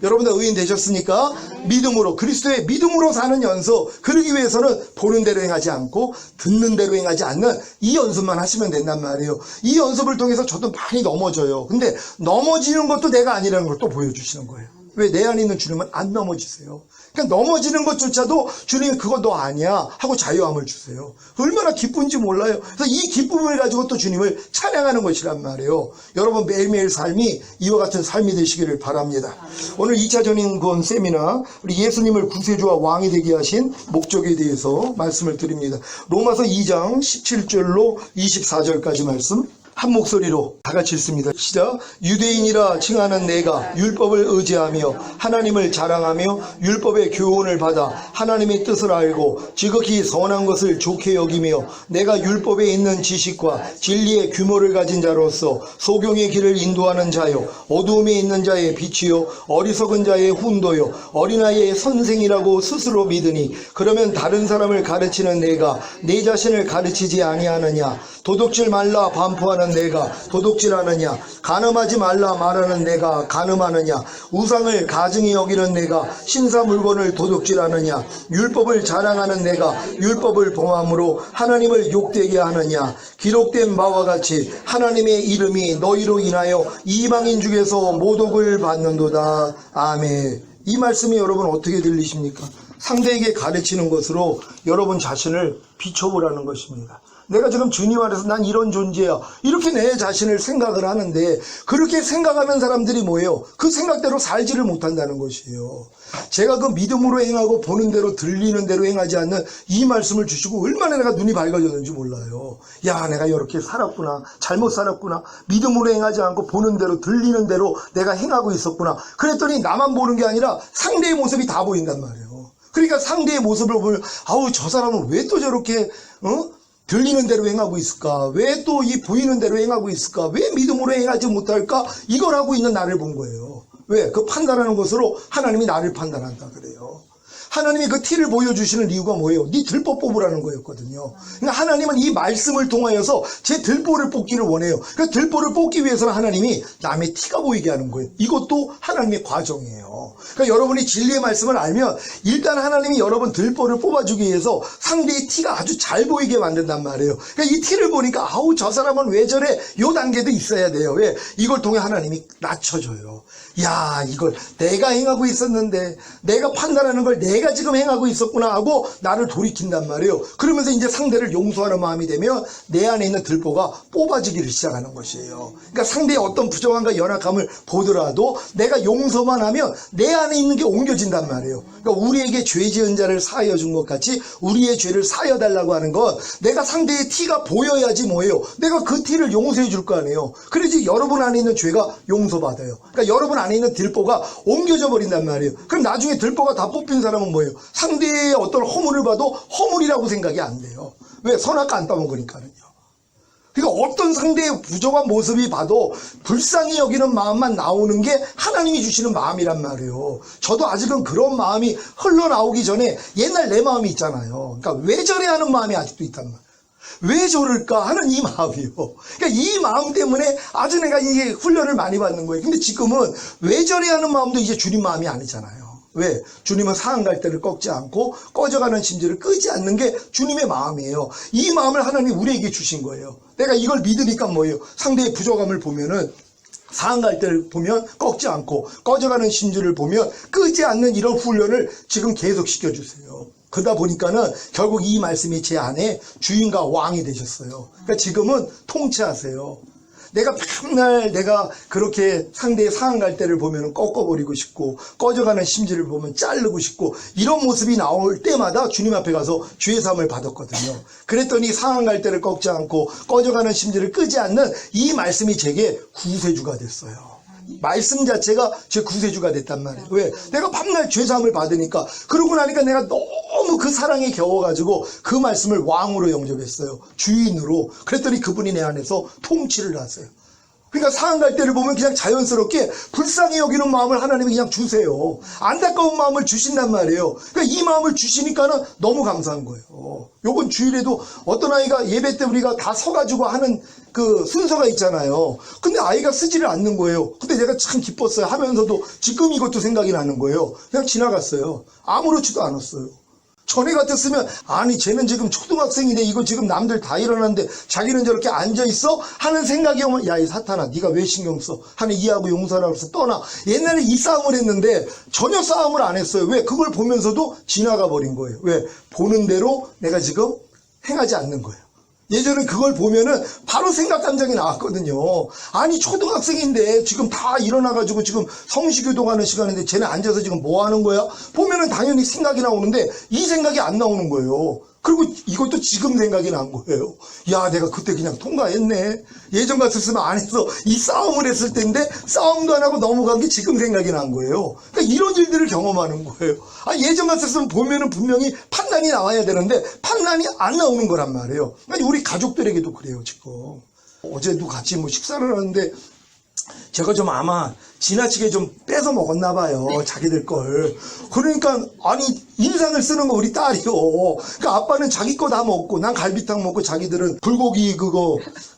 여러분들 의인 되셨으니까 믿음으로, 그리스도의 믿음으로 사는 연습, 그러기 위해서는 보는 대로 행하지 않고 듣는 대로 행하지 않는 이 연습만 하시면 된단 말이에요. 이 연습을 통해서 저도 많이 넘어져요. 근데 넘어지는 것도 내가 아니라는 걸 또 보여주시는 거예요. 왜? 내 안에 있는 주님은 안 넘어지세요. 그러니까 넘어지는 것조차도 주님이 그거 너 아니야 하고 자유함을 주세요. 얼마나 기쁜지 몰라요. 그래서 이 기쁨을 가지고 또 주님을 찬양하는 것이란 말이에요. 여러분 매일매일 삶이 이와 같은 삶이 되시기를 바랍니다. 오늘 2차 전인구원 세미나 우리 예수님을 구세주와 왕이 되게 하신 목적에 대해서 말씀을 드립니다. 로마서 2장 17절로 24절까지 말씀 한 목소리로 다 같이 읽습니다. 시작. 유대인이라 칭하는 내가 율법을 의지하며 하나님을 자랑하며 율법의 교훈을 받아 하나님의 뜻을 알고 지극히 선한 것을 좋게 여기며 내가 율법에 있는 지식과 진리의 규모를 가진 자로서 소경의 길을 인도하는 자요 어두움에 있는 자의 빛이요 어리석은 자의 훈도요 어린아이의 선생이라고 스스로 믿으니 그러면 다른 사람을 가르치는 내가 내 자신을 가르치지 아니하느냐. 도둑질 말라 반포하는 내가 도둑질하느냐. 간음하지 말라 말하는 내가 간음하느냐. 우상을 가증히 여기는 내가 신사 물건을 도둑질하느냐. 율법을 자랑하는 내가 율법을 범함으로 하나님을 욕되게 하느냐. 기록된 바와 같이 하나님의 이름이 너희로 인하여 이방인 중에서 모독을 받는도다. 아멘. 이 말씀이 여러분 어떻게 들리십니까? 상대에게 가르치는 것으로 여러분 자신을 비춰보라는 것입니다. 내가 지금 주님 안에서 난 이런 존재야. 이렇게 내 자신을 생각을 하는데 그렇게 생각하는 사람들이 뭐예요? 그 생각대로 살지를 못한다는 것이에요. 제가 그 믿음으로 행하고 보는 대로 들리는 대로 행하지 않는 이 말씀을 주시고 얼마나 내가 눈이 밝아졌는지 몰라요. 야, 내가 이렇게 살았구나. 잘못 살았구나. 믿음으로 행하지 않고 보는 대로 들리는 대로 내가 행하고 있었구나. 그랬더니 나만 보는 게 아니라 상대의 모습이 다 보인단 말이에요. 그러니까 상대의 모습을 보면 아우 저 사람은 왜 또 저렇게 들리는 대로 행하고 있을까? 왜 또 이 보이는 대로 행하고 있을까? 왜 믿음으로 행하지 못할까? 이걸 하고 있는 나를 본 거예요. 왜? 그 판단하는 것으로 하나님이 나를 판단한다 그래요. 하나님이 그 티를 보여주시는 이유가 뭐예요? 네 들보 뽑으라는 거였거든요. 그러니까 하나님은 이 말씀을 통하여서 제 들보를 뽑기를 원해요. 그 들보를 뽑기 위해서는 하나님이 남의 티가 보이게 하는 거예요. 이것도 하나님의 과정이에요. 그러니까 여러분이 진리의 말씀을 알면 일단 하나님이 여러분 들보를 뽑아주기 위해서 상대의 티가 아주 잘 보이게 만든단 말이에요. 그러니까 이 티를 보니까 아우 저 사람은 왜 저래? 요 단계도 있어야 돼요. 왜? 이걸 통해 하나님이 낮춰줘요. 야, 이걸 내가 행하고 있었는데 내가 판단하는 걸 내가 내가 지금 행하고 있었구나 하고 나를 돌이킨단 말이에요. 그러면서 이제 상대를 용서하는 마음이 되면 내 안에 있는 들보가 뽑아지기를 시작하는 것이에요. 그러니까 상대의 어떤 부정함과 연약함을 보더라도 내가 용서만 하면 내 안에 있는 게 옮겨진단 말이에요. 그러니까 우리에게 죄 지은 자를 사하여 준 것 같이 우리의 죄를 사하여 달라고 하는 건 내가 상대의 티가 보여야지 뭐예요. 내가 그 티를 용서해 줄 거 아니에요. 그래야지 여러분 안에 있는 죄가 용서받아요. 그러니까 여러분 안에 있는 들보가 옮겨져 버린단 말이에요. 그럼 나중에 들보가 다 뽑힌 사람은 뭐예요? 상대의 어떤 허물을 봐도 허물이라고 생각이 안 돼요. 왜? 선악과 안 따먹으니까요. 그러니까 어떤 상대의 부정한 모습이 봐도 불쌍히 여기는 마음만 나오는 게 하나님이 주시는 마음이란 말이에요. 저도 아직은 그런 마음이 흘러나오기 전에 옛날 내 마음이 있잖아요. 그러니까 왜 저래 하는 마음이 아직도 있단 말이에요. 왜 저럴까 하는 이 마음이요. 그러니까 이 마음 때문에 아주 내가 이게 훈련을 많이 받는 거예요. 근데 지금은 왜 저래 하는 마음도 이제 주님 마음이 아니잖아요. 왜? 주님은 상한 갈대를 꺾지 않고 꺼져가는 심지를 끄지 않는 게 주님의 마음이에요. 이 마음을 하나님이 우리에게 주신 거예요. 내가 이걸 믿으니까 뭐예요? 상대의 부족함을 보면은 상한 갈대를 보면 꺾지 않고 꺼져가는 심지를 보면 끄지 않는 이런 훈련을 지금 계속 시켜주세요. 그러다 보니까는 결국 이 말씀이 제 안에 주인과 왕이 되셨어요. 그러니까 지금은 통치하세요. 내가 맨날 내가 그렇게 상대의 상한 갈대를 보면 꺾어버리고 싶고 꺼져가는 심지를 보면 자르고 싶고 이런 모습이 나올 때마다 주님 앞에 가서 죄 사함을 받았거든요. 그랬더니 상한 갈대를 꺾지 않고 꺼져가는 심지를 끄지 않는 이 말씀이 제게 구세주가 됐어요. 말씀 자체가 제 구세주가 됐단 말이에요. 왜? 내가 밤날 죄사함을 받으니까. 그러고 나니까 내가 너무 그 사랑에 겨워가지고 그 말씀을 왕으로 영접했어요. 주인으로. 그랬더니 그분이 내 안에서 통치를 하세요. 그러니까 상한 갈대를 보면 그냥 자연스럽게 불쌍히 여기는 마음을 하나님이 그냥 주세요. 안타까운 마음을 주신단 말이에요. 그러니까 이 마음을 주시니까는 너무 감사한 거예요. 요번 주일에도 어떤 아이가 예배 때 우리가 다 서가지고 하는 그 순서가 있잖아요. 근데 아이가 쓰지를 않는 거예요. 근데 내가 참 기뻤어요. 하면서도 지금 이것도 생각이 나는 거예요. 그냥 지나갔어요. 아무렇지도 않았어요. 전에 같았으면 아니 쟤는 지금 초등학생인데 이거 지금 남들 다 일어났는데 자기는 저렇게 앉아있어? 하는 생각이 오면 야 이 사탄아 네가 왜 신경 써? 하는 이해하고 용서하라고 해서 떠나. 옛날에 이 싸움을 했는데 전혀 싸움을 안 했어요. 왜? 그걸 보면서도 지나가 버린 거예요. 왜? 보는 대로 내가 지금 행하지 않는 거예요. 예전에 그걸 보면은 바로 생각 감정이 나왔거든요. 아니 초등학생인데 지금 다 일어나가지고 지금 성시교동하는 시간인데 쟤는 앉아서 지금 뭐 하는 거야? 보면은 당연히 생각이 나오는데 이 생각이 안 나오는 거예요. 그리고 이것도 지금 생각이 난 거예요. 야 내가 그때 그냥 통과했네. 예전 같았으면 안 해서 이 싸움을 했을 텐데 싸움도 안 하고 넘어간 게 지금 생각이 난 거예요. 그러니까 이런 일들을 경험하는 거예요. 아 예전 같았으면 보면은 분명히 판단이 나와야 되는데 판단이 안 나오는 거란 말이에요. 그러니까 우리 가족들에게도 그래요 지금. 어제도 같이 뭐 식사를 하는데 제가 좀 아마 지나치게 좀 뺏어 먹었나 봐요. 자기들 걸. 그러니까 아니 인상을 쓰는 거 우리 딸이요. 그러니까 아빠는 자기 거 다 먹고 난 갈비탕 먹고 자기들은 불고기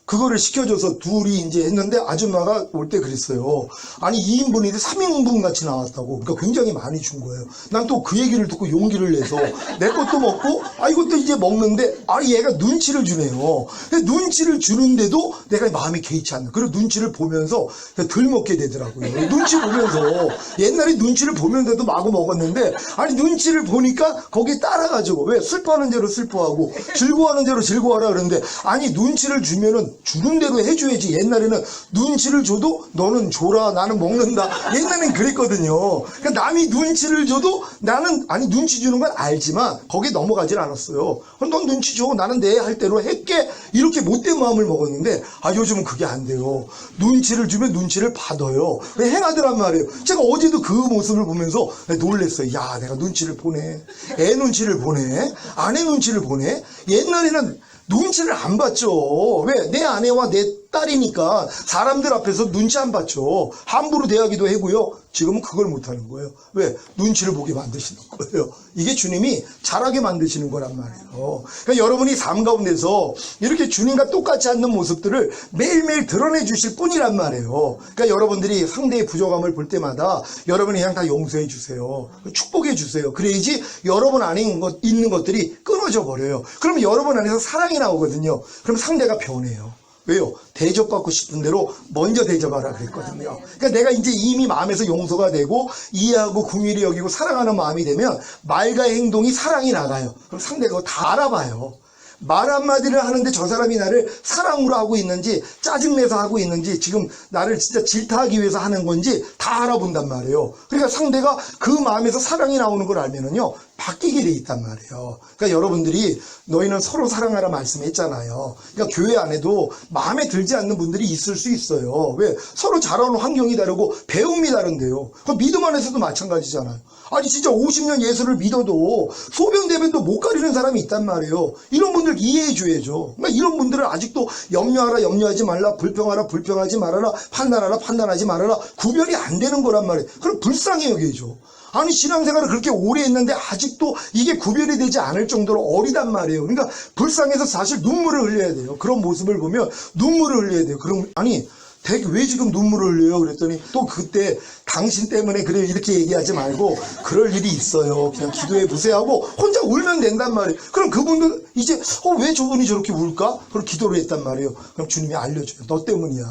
그거를 시켜줘서 둘이 이제 했는데 아줌마가 올 때 그랬어요. 아니 2인분인데 3인분 같이 나왔다고. 그러니까 굉장히 많이 준 거예요. 난 또 그 얘기를 듣고 용기를 내서 내 것도 먹고 이것도 이제 먹는데 얘가 눈치를 주네요. 눈치를 주는데도 내가 마음이 개의치 않는. 그리고 눈치를 보면서 덜 먹게 되더라고요. 눈치 보면서 옛날에 눈치를 보면서도 마구 먹었는데 아니 눈치를 보니까 거기에 따라가지고 왜 슬퍼하는 대로 슬퍼하고 즐거워하는 대로 즐거워하라 그러는데 아니 눈치를 주면은 주는 대로 해줘야지. 옛날에는 눈치를 줘도 너는 줘라 나는 먹는다. 옛날엔 그랬거든요. 그러니까 남이 눈치를 줘도 나는 아니 눈치 주는 건 알지만 거기에 넘어가질 않았어요. 넌 눈치 줘 나는 내 할 대로 할게. 이렇게 못된 마음을 먹었는데 요즘은 그게 안 돼요. 눈치를 주면 눈치를 받아요. 왜 행하더란 말이에요. 제가 어제도 그 모습을 보면서 놀랬어요. 야 내가 눈치를 보네. 애 눈치를 보네. 아내 눈치를 보네. 옛날에는 눈치를 안 봤죠. 왜? 내 아내와 내 딸이니까 사람들 앞에서 눈치 안 봤죠. 함부로 대하기도 하고요. 지금은 그걸 못하는 거예요. 왜? 눈치를 보게 만드시는 거예요. 이게 주님이 잘하게 만드시는 거란 말이에요. 그러니까 여러분이 삶 가운데서 이렇게 주님과 똑같지 않는 모습들을 매일매일 드러내 주실 뿐이란 말이에요. 그러니까 여러분들이 상대의 부족함을 볼 때마다 여러분이 그냥 다 용서해 주세요. 축복해 주세요. 그래야지 여러분 안에 있는 것들이 끊어져 버려요. 그러면 여러분 안에서 사랑이 나오거든요. 그럼 상대가 변해요. 왜요? 대접받고 싶은 대로 먼저 대접하라 그랬거든요. 그러니까 내가 이제 이미 마음에서 용서가 되고 이해하고 긍휼히 여기고 사랑하는 마음이 되면 말과 행동이 사랑이 나가요. 그럼 상대가 다 알아봐요. 말 한마디를 하는데 저 사람이 나를 사랑으로 하고 있는지 짜증내서 하고 있는지 지금 나를 진짜 질타하기 위해서 하는 건지 다 알아본단 말이에요. 그러니까 상대가 그 마음에서 사랑이 나오는 걸 알면은요 바뀌게 돼 있단 말이에요. 그러니까 여러분들이 너희는 서로 사랑하라 말씀했잖아요. 그러니까 교회 안에도 마음에 들지 않는 분들이 있을 수 있어요. 왜? 서로 자라는 환경이 다르고 배움이 다른데요. 그 믿음 안에서도 마찬가지잖아요. 아니 진짜 50년 예수를 믿어도 소변대변도 못 가리는 사람이 있단 말이에요. 이런 분들 이해해 줘야죠. 그러니까 이런 분들은 아직도 염려하라 염려하지 말라, 불평하라 불평하지 말아라, 판단하라 판단하지 말아라 구별이 안 되는 거란 말이에요. 그럼 불쌍히 여겨야죠. 아니 신앙생활을 그렇게 오래 했는데 아직도 이게 구별이 되지 않을 정도로 어리단 말이에요. 그러니까 불쌍해서 사실 눈물을 흘려야 돼요. 그런 모습을 보면 눈물을 흘려야 돼요. 그럼 아니 되게 왜 지금 눈물을 흘려요? 그랬더니 또 그때 당신 때문에 그래요 이렇게 얘기하지 말고 그럴 일이 있어요. 그냥 기도해 보세요 하고 혼자 울면 된단 말이에요. 그럼 그분도 이제 왜 저분이 저렇게 울까? 그럼 기도를 했단 말이에요. 그럼 주님이 알려줘요. 너 때문이야.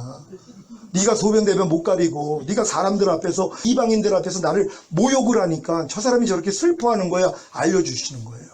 네가 소변대변 못 가리고 네가 사람들 앞에서 이방인들 앞에서 나를 모욕을 하니까 저 사람이 저렇게 슬퍼하는 거야. 알려주시는 거예요.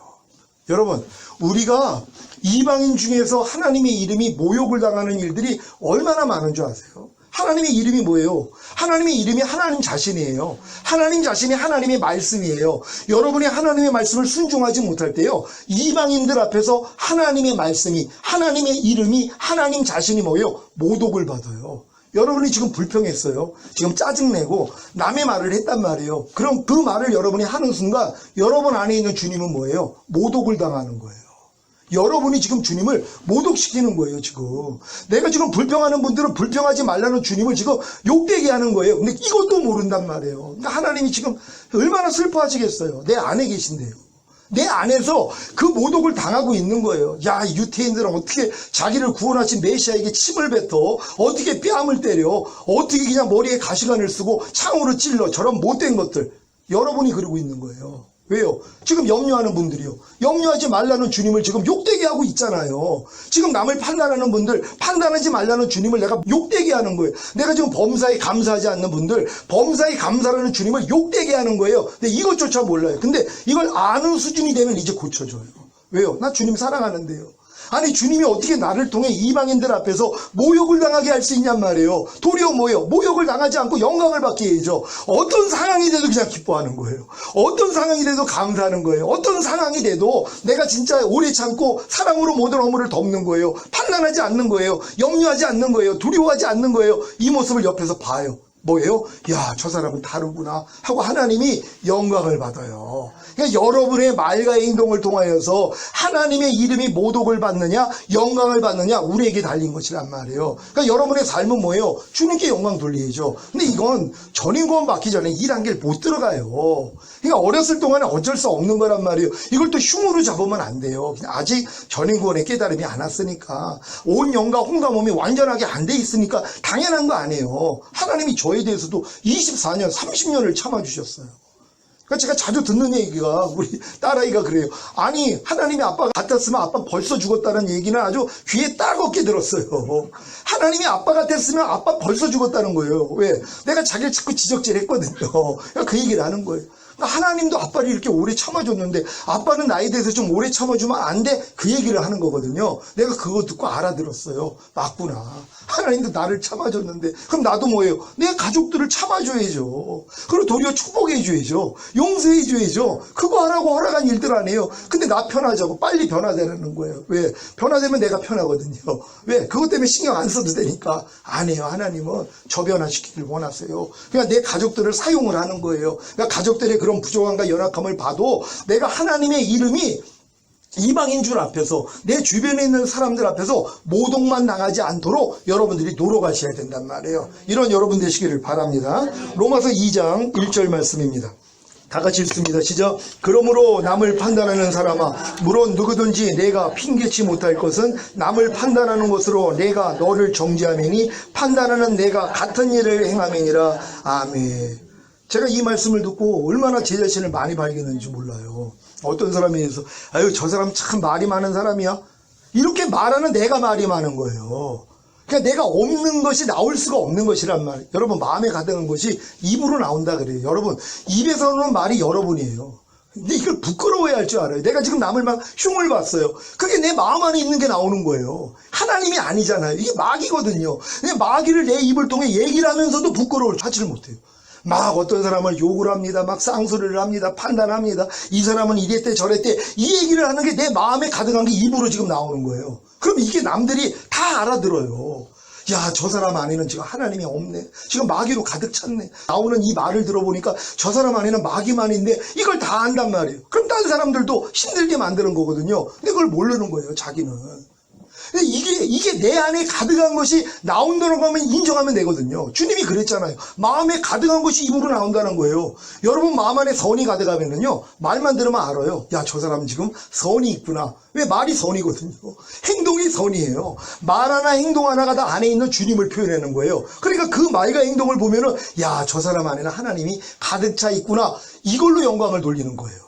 여러분 우리가 이방인 중에서 하나님의 이름이 모욕을 당하는 일들이 얼마나 많은 줄 아세요? 하나님의 이름이 뭐예요? 하나님의 이름이 하나님 자신이에요. 하나님 자신이 하나님의 말씀이에요. 여러분이 하나님의 말씀을 순종하지 못할 때요 이방인들 앞에서 하나님의 말씀이 하나님의 이름이 하나님 자신이 뭐예요? 모독을 받아요. 여러분이 지금 불평했어요. 지금 짜증내고 남의 말을 했단 말이에요. 그럼 그 말을 여러분이 하는 순간 여러분 안에 있는 주님은 뭐예요? 모독을 당하는 거예요. 여러분이 지금 주님을 모독시키는 거예요. 지금 내가 지금 불평하는 분들은 불평하지 말라는 주님을 지금 욕되게 하는 거예요. 근데 이것도 모른단 말이에요. 그러니까 하나님이 지금 얼마나 슬퍼하시겠어요. 내 안에 계신데요. 내 안에서 그 모독을 당하고 있는 거예요. 야, 유태인들은 어떻게 자기를 구원하신 메시아에게 침을 뱉어, 어떻게 뺨을 때려, 어떻게 그냥 머리에 가시관을 쓰고 창으로 찔러, 저런 못된 것들. 여러분이 그러고 있는 거예요. 왜요? 지금 염려하는 분들이요. 염려하지 말라는 주님을 지금 욕되게 하고 있잖아요. 지금 남을 판단하는 분들, 판단하지 말라는 주님을 내가 욕되게 하는 거예요. 내가 지금 범사에 감사하지 않는 분들, 범사에 감사하는 주님을 욕되게 하는 거예요. 근데 이것조차 몰라요. 근데 이걸 아는 수준이 되면 이제 고쳐져요. 왜요? 나 주님 사랑하는데요. 아니 주님이 어떻게 나를 통해 이방인들 앞에서 모욕을 당하게 할 수 있냔 말이에요. 도리어 뭐예요? 모욕을 당하지 않고 영광을 받게 해야죠. 어떤 상황이 돼도 그냥 기뻐하는 거예요. 어떤 상황이 돼도 감사하는 거예요. 어떤 상황이 돼도 내가 진짜 오래 참고 사랑으로 모든 허물을 덮는 거예요. 판단하지 않는 거예요. 염려하지 않는 거예요. 두려워하지 않는 거예요. 이 모습을 옆에서 봐요. 뭐예요? 야, 저 사람은 다르구나 하고 하나님이 영광을 받아요. 그러니까 여러분의 말과 행동을 통하여서 하나님의 이름이 모독을 받느냐 영광을 받느냐 우리에게 달린 것이란 말이에요. 그러니까 여러분의 삶은 뭐예요? 주님께 영광 돌리죠. 근데 이건 전인구원 받기 전에 이 단계를 못 들어가요. 그러니까 어렸을 동안에 어쩔 수 없는 거란 말이에요. 이걸 또 흉으로 잡으면 안 돼요. 아직 전인구원의 깨달음이 안 왔으니까 온 영과 혼과 몸이 완전하게 안 돼 있으니까 당연한 거 아니에요. 하나님이 저에 대해서도 24년 30년을 참아주셨어요. 그러니까 제가 자주 듣는 얘기가 우리 딸아이가 그래요. 아니 하나님이 아빠 같았으면 아빠 벌써 죽었다는 얘기는 아주 귀에 따갑게 들었어요. 하나님이 아빠 같았으면 아빠 벌써 죽었다는 거예요. 왜? 내가 자기를 자꾸 지적질했거든요. 그러니까 그 얘기를 하는 거예요. 하나님도 아빠를 이렇게 오래 참아줬는데 아빠는 나에 대해서 좀 오래 참아주면 안 돼? 그 얘기를 하는 거거든요. 내가 그거 듣고 알아들었어요. 맞구나. 하나님도 나를 참아줬는데 그럼 나도 뭐예요? 내 가족들을 참아줘야죠. 그리고 도리어 축복해줘야죠. 용서해줘야죠. 그거 하라고 허락한 일들 아니에요. 근데 나 편하자고 빨리 변화되는 거예요. 왜? 변화되면 내가 편하거든요. 왜? 그것 때문에 신경 안 써도 되니까. 아니에요. 하나님은 저 변화시키길 원하세요. 그러니까 내 가족들을 사용을 하는 거예요. 그러니까 가족들의 그런 부족함과 연약함을 봐도 내가 하나님의 이름이 이방인 줄 앞에서 내 주변에 있는 사람들 앞에서 모독만 당하지 않도록 여러분들이 노력하셔야 된단 말이에요. 이런 여러분 되시기를 바랍니다. 로마서 2장 1절 말씀입니다. 다 같이 읽습니다. 시작. 그러므로 남을 판단하는 사람아, 물론 누구든지 내가 핑계치 못할 것은 남을 판단하는 것으로 내가 너를 정죄하매니 판단하는 내가 같은 일을 행하매니라. 아멘. 제가 이 말씀을 듣고 얼마나 제 자신을 많이 발견했는지 몰라요. 어떤 사람에 대해서 아유 저 사람 참 말이 많은 사람이야. 이렇게 말하는 내가 말이 많은 거예요. 그러니까 내가 없는 것이 나올 수가 없는 것이란 말이에요. 여러분, 마음에 가득한 것이 입으로 나온다 그래요. 여러분, 입에서 오는 말이 여러분이에요. 근데 이걸 부끄러워야 할 줄 알아요. 내가 지금 남을 막 흉을 봤어요. 그게 내 마음 안에 있는 게 나오는 거예요. 하나님이 아니잖아요. 이게 마귀거든요. 근데 마귀를 내 입을 통해 얘기를 하면서도 부끄러움을 찾지를 못해요. 막 어떤 사람을 욕을 합니다. 막 쌍소리를 합니다. 판단합니다. 이 사람은 이랬대 저랬대. 이 얘기를 하는 게 내 마음에 가득한 게 입으로 지금 나오는 거예요. 그럼 이게 남들이 다 알아들어요. 야, 저 사람 안에는 지금 하나님이 없네. 지금 마귀로 가득 찼네. 나오는 이 말을 들어보니까 저 사람 안에는 마귀만인데 이걸 다 안단 말이에요. 그럼 다른 사람들도 힘들게 만드는 거거든요. 근데 그걸 모르는 거예요, 자기는. 이게 내 안에 가득한 것이 나온다는 거면 인정하면 되거든요. 주님이 그랬잖아요. 마음에 가득한 것이 입으로 나온다는 거예요. 여러분 마음 안에 선이 가득하면요, 말만 들으면 알아요. 야, 저 사람 지금 선이 있구나. 왜? 말이 선이거든요. 행동이 선이에요. 말 하나 행동 하나가 다 안에 있는 주님을 표현하는 거예요. 그러니까 그 말과 행동을 보면은 야, 저 사람 안에는 하나님이 가득 차 있구나. 이걸로 영광을 돌리는 거예요.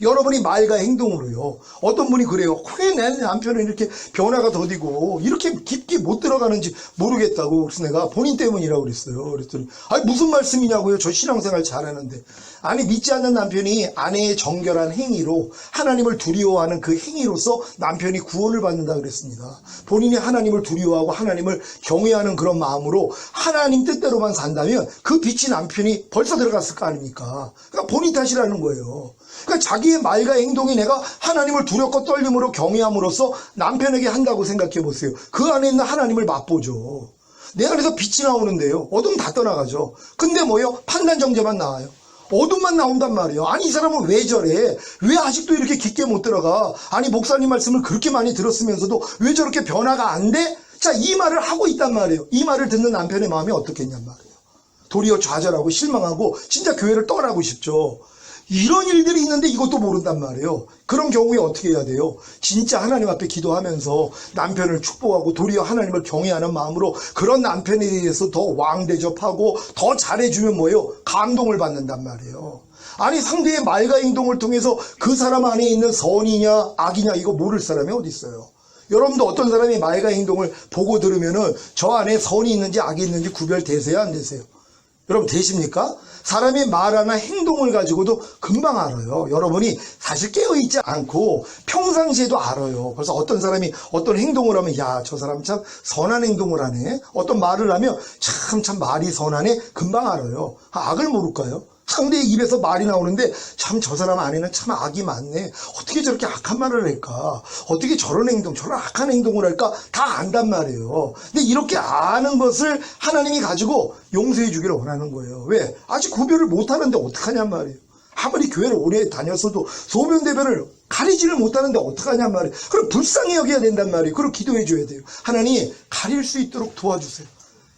여러분이 말과 행동으로요. 어떤 분이 그래요. 왜 내 남편은 이렇게 변화가 더디고 이렇게 깊게 못 들어가는지 모르겠다고. 그래서 내가 본인 때문이라고 그랬어요. 그랬더니 아니, 무슨 말씀이냐고요. 저 신앙생활 잘하는데. 아니, 믿지 않는 남편이 아내의 정결한 행위로 하나님을 두려워하는 그 행위로서 남편이 구원을 받는다 그랬습니다. 본인이 하나님을 두려워하고 하나님을 경외하는 그런 마음으로 하나님 뜻대로만 산다면 그 빛이 남편이 벌써 들어갔을 거 아닙니까? 그러니까 본인 탓이라는 거예요. 그러니까 자기의 말과 행동이 내가 하나님을 두렵고 떨림으로 경외함으로써 남편에게 한다고 생각해 보세요. 그 안에 있는 하나님을 맛보죠. 내 안에서 빛이 나오는데요, 어둠 다 떠나가죠. 근데 뭐요? 판단 정죄만 나와요. 어둠만 나온단 말이에요. 아니, 이 사람은 왜 저래? 왜 아직도 이렇게 깊게 못 들어가? 아니, 목사님 말씀을 그렇게 많이 들었으면서도 왜 저렇게 변화가 안 돼? 자, 이 말을 하고 있단 말이에요. 이 말을 듣는 남편의 마음이 어떻겠냔 말이에요. 도리어 좌절하고 실망하고 진짜 교회를 떠나고 싶죠. 이런 일들이 있는데 이것도 모른단 말이에요. 그런 경우에 어떻게 해야 돼요? 진짜 하나님 앞에 기도하면서 남편을 축복하고 도리어 하나님을 경외하는 마음으로 그런 남편에 대해서 더 왕대접하고 더 잘해주면 뭐예요? 감동을 받는단 말이에요. 아니, 상대의 말과 행동을 통해서 그 사람 안에 있는 선이냐 악이냐 이거 모를 사람이 어디 있어요? 여러분도 어떤 사람의 말과 행동을 보고 들으면은 저 안에 선이 있는지 악이 있는지 구별되세요, 안 되세요? 여러분 되십니까? 사람의 말 하나 행동을 가지고도 금방 알아요. 여러분이 사실 깨어있지 않고 평상시에도 알아요. 그래서 어떤 사람이 어떤 행동을 하면 야, 저 사람 참 선한 행동을 하네. 어떤 말을 하면 참 말이 선하네. 금방 알아요. 악을 모를까요? 상대의 입에서 말이 나오는데 참 저 사람 안에는 참 악이 많네. 어떻게 저렇게 악한 말을 할까? 어떻게 저런 행동, 저런 악한 행동을 할까? 다 안단 말이에요. 근데 이렇게 아는 것을 하나님이 가지고 용서해 주기를 원하는 거예요. 왜? 아직 구별을 못하는데 어떡하냔 말이에요. 아무리 교회를 오래 다녔어도 소변대변을 가리지를 못하는데 어떡하냔 말이에요. 그럼 불쌍히 여겨야 된단 말이에요. 그럼 기도해 줘야 돼요. 하나님, 가릴 수 있도록 도와주세요.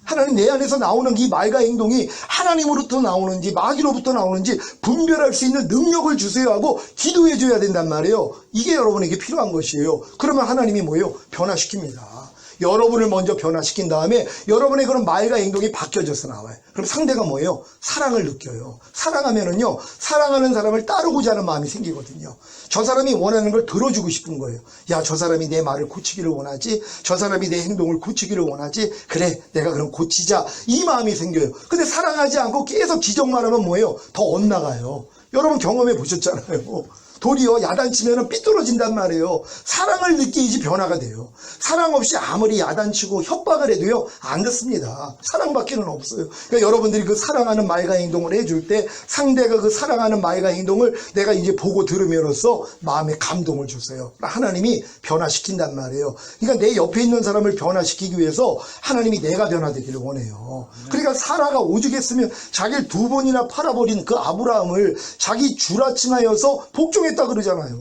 하나님, 내 안에서 나오는 이 말과 행동이 하나님으로부터 나오는지 마귀로부터 나오는지 분별할 수 있는 능력을 주세요 하고 기도해 줘야 된단 말이에요. 이게 여러분에게 필요한 것이에요. 그러면 하나님이 뭐예요? 변화시킵니다. 여러분을 먼저 변화시킨 다음에 여러분의 그런 말과 행동이 바뀌어져서 나와요. 그럼 상대가 뭐예요? 사랑을 느껴요. 사랑하면은요, 사랑하는 사람을 따르고자 하는 마음이 생기거든요. 저 사람이 원하는 걸 들어주고 싶은 거예요. 야, 저 사람이 내 말을 고치기를 원하지, 저 사람이 내 행동을 고치기를 원하지, 그래, 내가 그럼 고치자, 이 마음이 생겨요. 근데 사랑하지 않고 계속 지적만 하면 뭐예요? 더 엇나가요. 여러분 경험해 보셨잖아요. 도리어 야단치면 삐뚤어진단 말이에요. 사랑을 느끼지 변화가 돼요. 사랑 없이 아무리 야단치고 협박을 해도요, 안 듣습니다. 사랑밖에는 없어요. 그러니까 여러분들이 그 사랑하는 말과 행동을 해줄 때 상대가 그 사랑하는 말과 행동을 내가 이제 보고 들으면서 마음에 감동을 주세요. 하나님이 변화시킨단 말이에요. 그러니까 내 옆에 있는 사람을 변화시키기 위해서 하나님이 내가 변화되기를 원해요. 그러니까 사라가 오죽했으면 자기를 2번이나 팔아버린 그 아브라함을 자기 주라칭하여서 복종했다 그러잖아요.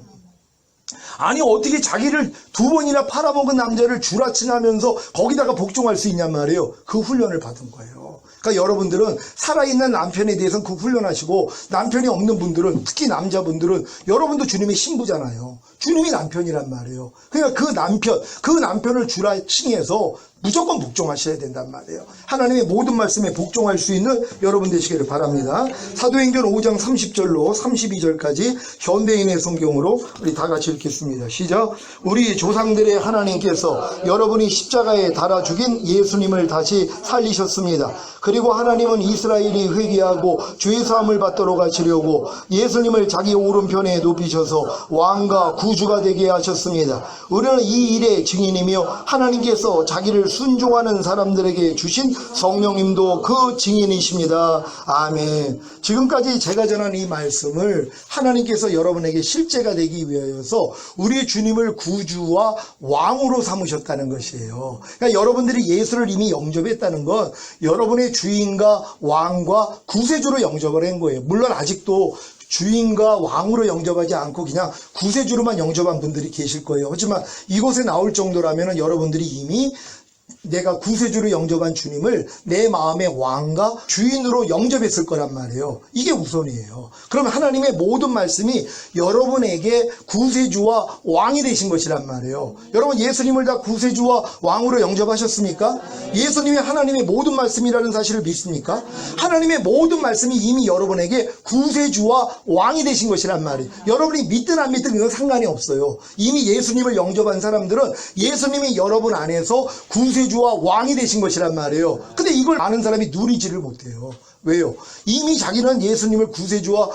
아니, 어떻게 자기를 2번이나 팔아먹은 남자를 주라칭하면서 거기다가 복종할 수 있냔 말이에요. 그 훈련을 받은 거예요. 그러니까 여러분들은 살아있는 남편에 대해서는 그 훈련하시고, 남편이 없는 분들은, 특히 남자분들은 여러분도 주님의 신부잖아요. 주님이 남편이란 말이에요. 그러니까 그 남편을 주라칭해서 무조건 복종하셔야 된단 말이에요. 하나님의 모든 말씀에 복종할 수 있는 여러분 되시기를 바랍니다. 사도행전 5장 30절로 32절까지 현대인의 성경으로 우리 다 같이 읽겠습니다. 읽겠습니다. 시작. 우리 조상들의 하나님께서 여러분이 십자가에 달아 죽인 예수님을 다시 살리셨습니다. 그리고 하나님은 이스라엘이 회개하고 죄사함을 받도록 하시려고 예수님을 자기 오른편에 높이셔서 왕과 구주가 되게 하셨습니다. 우리는 이 일의 증인이며 하나님께서 자기를 순종하는 사람들에게 주신 성령님도 그 증인이십니다. 아멘. 지금까지 제가 전한 이 말씀을 하나님께서 여러분에게 실제가 되기 위하여서 우리 주님을 구주와 왕으로 삼으셨다는 것이에요. 그러니까 여러분들이 예수를 이미 영접했다는 건 여러분의 주인과 왕과 구세주로 영접을 한 거예요. 물론 아직도 주인과 왕으로 영접하지 않고 그냥 구세주로만 영접한 분들이 계실 거예요. 하지만 이곳에 나올 정도라면 여러분들이 이미 내가 구세주로 영접한 주님을 내 마음의 왕과 주인으로 영접했을 거란 말이에요. 이게 우선이에요. 그럼 하나님의 모든 말씀이 여러분에게 구세주와 왕이 되신 것이란 말이에요. 여러분 예수님을 다 구세주와 왕으로 영접하셨습니까? 예수님이 하나님의 모든 말씀이라는 사실을 믿습니까? 하나님의 모든 말씀이 이미 여러분에게 구세주와 왕이 되신 것이란 말이에요. 여러분이 믿든 안 믿든 이건 상관이 없어요. 이미 예수님을 영접한 사람들은 예수님이 여러분 안에서 구세주와 왕이 되신 것이란 말이에요. 근데 이걸 아는 사람이 누리지를 못해요. 왜요? 이미 자기는 예수님을 구세주와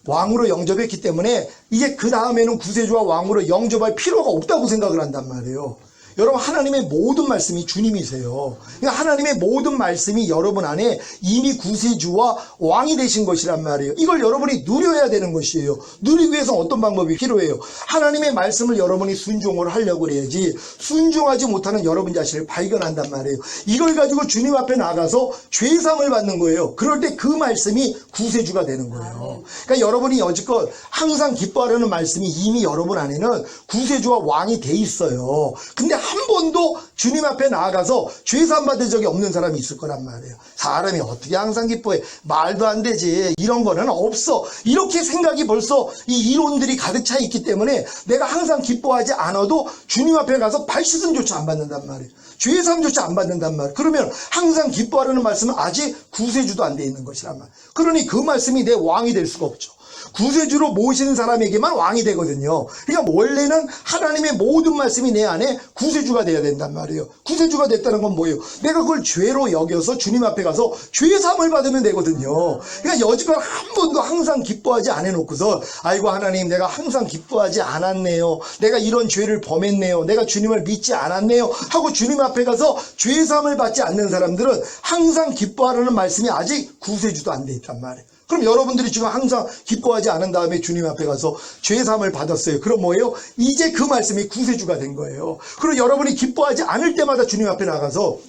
왕으로 영접했기 때문에 이제 그 다음에는 구세주와 왕으로 영접할 필요가 없다고 생각을 한단 말이에요. 여러분 하나님의 모든 말씀이 주님이세요. 그러니까 하나님의 모든 말씀이 여러분 안에 이미 구세주와 왕이 되신 것이란 말이에요. 이걸 여러분이 누려야 되는 것이에요. 누리기 위해서는 어떤 방법이 필요해요? 하나님의 말씀을 여러분이 순종을 하려고 해야지 순종하지 못하는 여러분 자신을 발견한단 말이에요. 이걸 가지고 주님 앞에 나가서 죄사함을 받는 거예요. 그럴 때 그 말씀이 구세주가 되는 거예요. 그러니까 여러분이 여지껏 항상 기뻐하려는 말씀이 이미 여러분 안에는 구세주와 왕이 돼 있어요. 근데 한 번도 주님 앞에 나아가서 죄사함 받은 적이 없는 사람이 있을 거란 말이에요. 사람이 어떻게 항상 기뻐해? 말도 안 되지. 이런 거는 없어. 이렇게 생각이 벌써 이 이론들이 가득 차 있기 때문에 내가 항상 기뻐하지 않아도 주님 앞에 가서 발시즌조차 안 받는단 말이에요. 죄사함조차 안 받는단 말이에요. 그러면 항상 기뻐하려는 말씀은 아직 구세주도 안 돼 있는 것이란 말이에요. 그러니 그 말씀이 내 왕이 될 수가 없죠. 구세주로 모시는 사람에게만 왕이 되거든요. 그러니까 원래는 하나님의 모든 말씀이 내 안에 구세주가 돼야 된단 말이에요. 구세주가 됐다는 건 뭐예요? 내가 그걸 죄로 여겨서 주님 앞에 가서 죄사함을 받으면 되거든요. 그러니까 여지껏 한 번도 항상 기뻐하지 않아놓고서 아이고 하나님 내가 항상 기뻐하지 않았네요. 내가 이런 죄를 범했네요. 내가 주님을 믿지 않았네요. 하고 주님 앞에 가서 죄사함을 받지 않는 사람들은 항상 기뻐하라는 말씀이 아직 구세주도 안 돼 있단 말이에요. 그럼 여러분들이 지금 항상 기뻐하지 않은 다음에 주님 앞에 가서 죄사함을 받았어요. 그럼 뭐예요? 이제 그 말씀이 구세주가 된 거예요. 그리고 여러분이 기뻐하지 않을 때마다 주님 앞에 나가서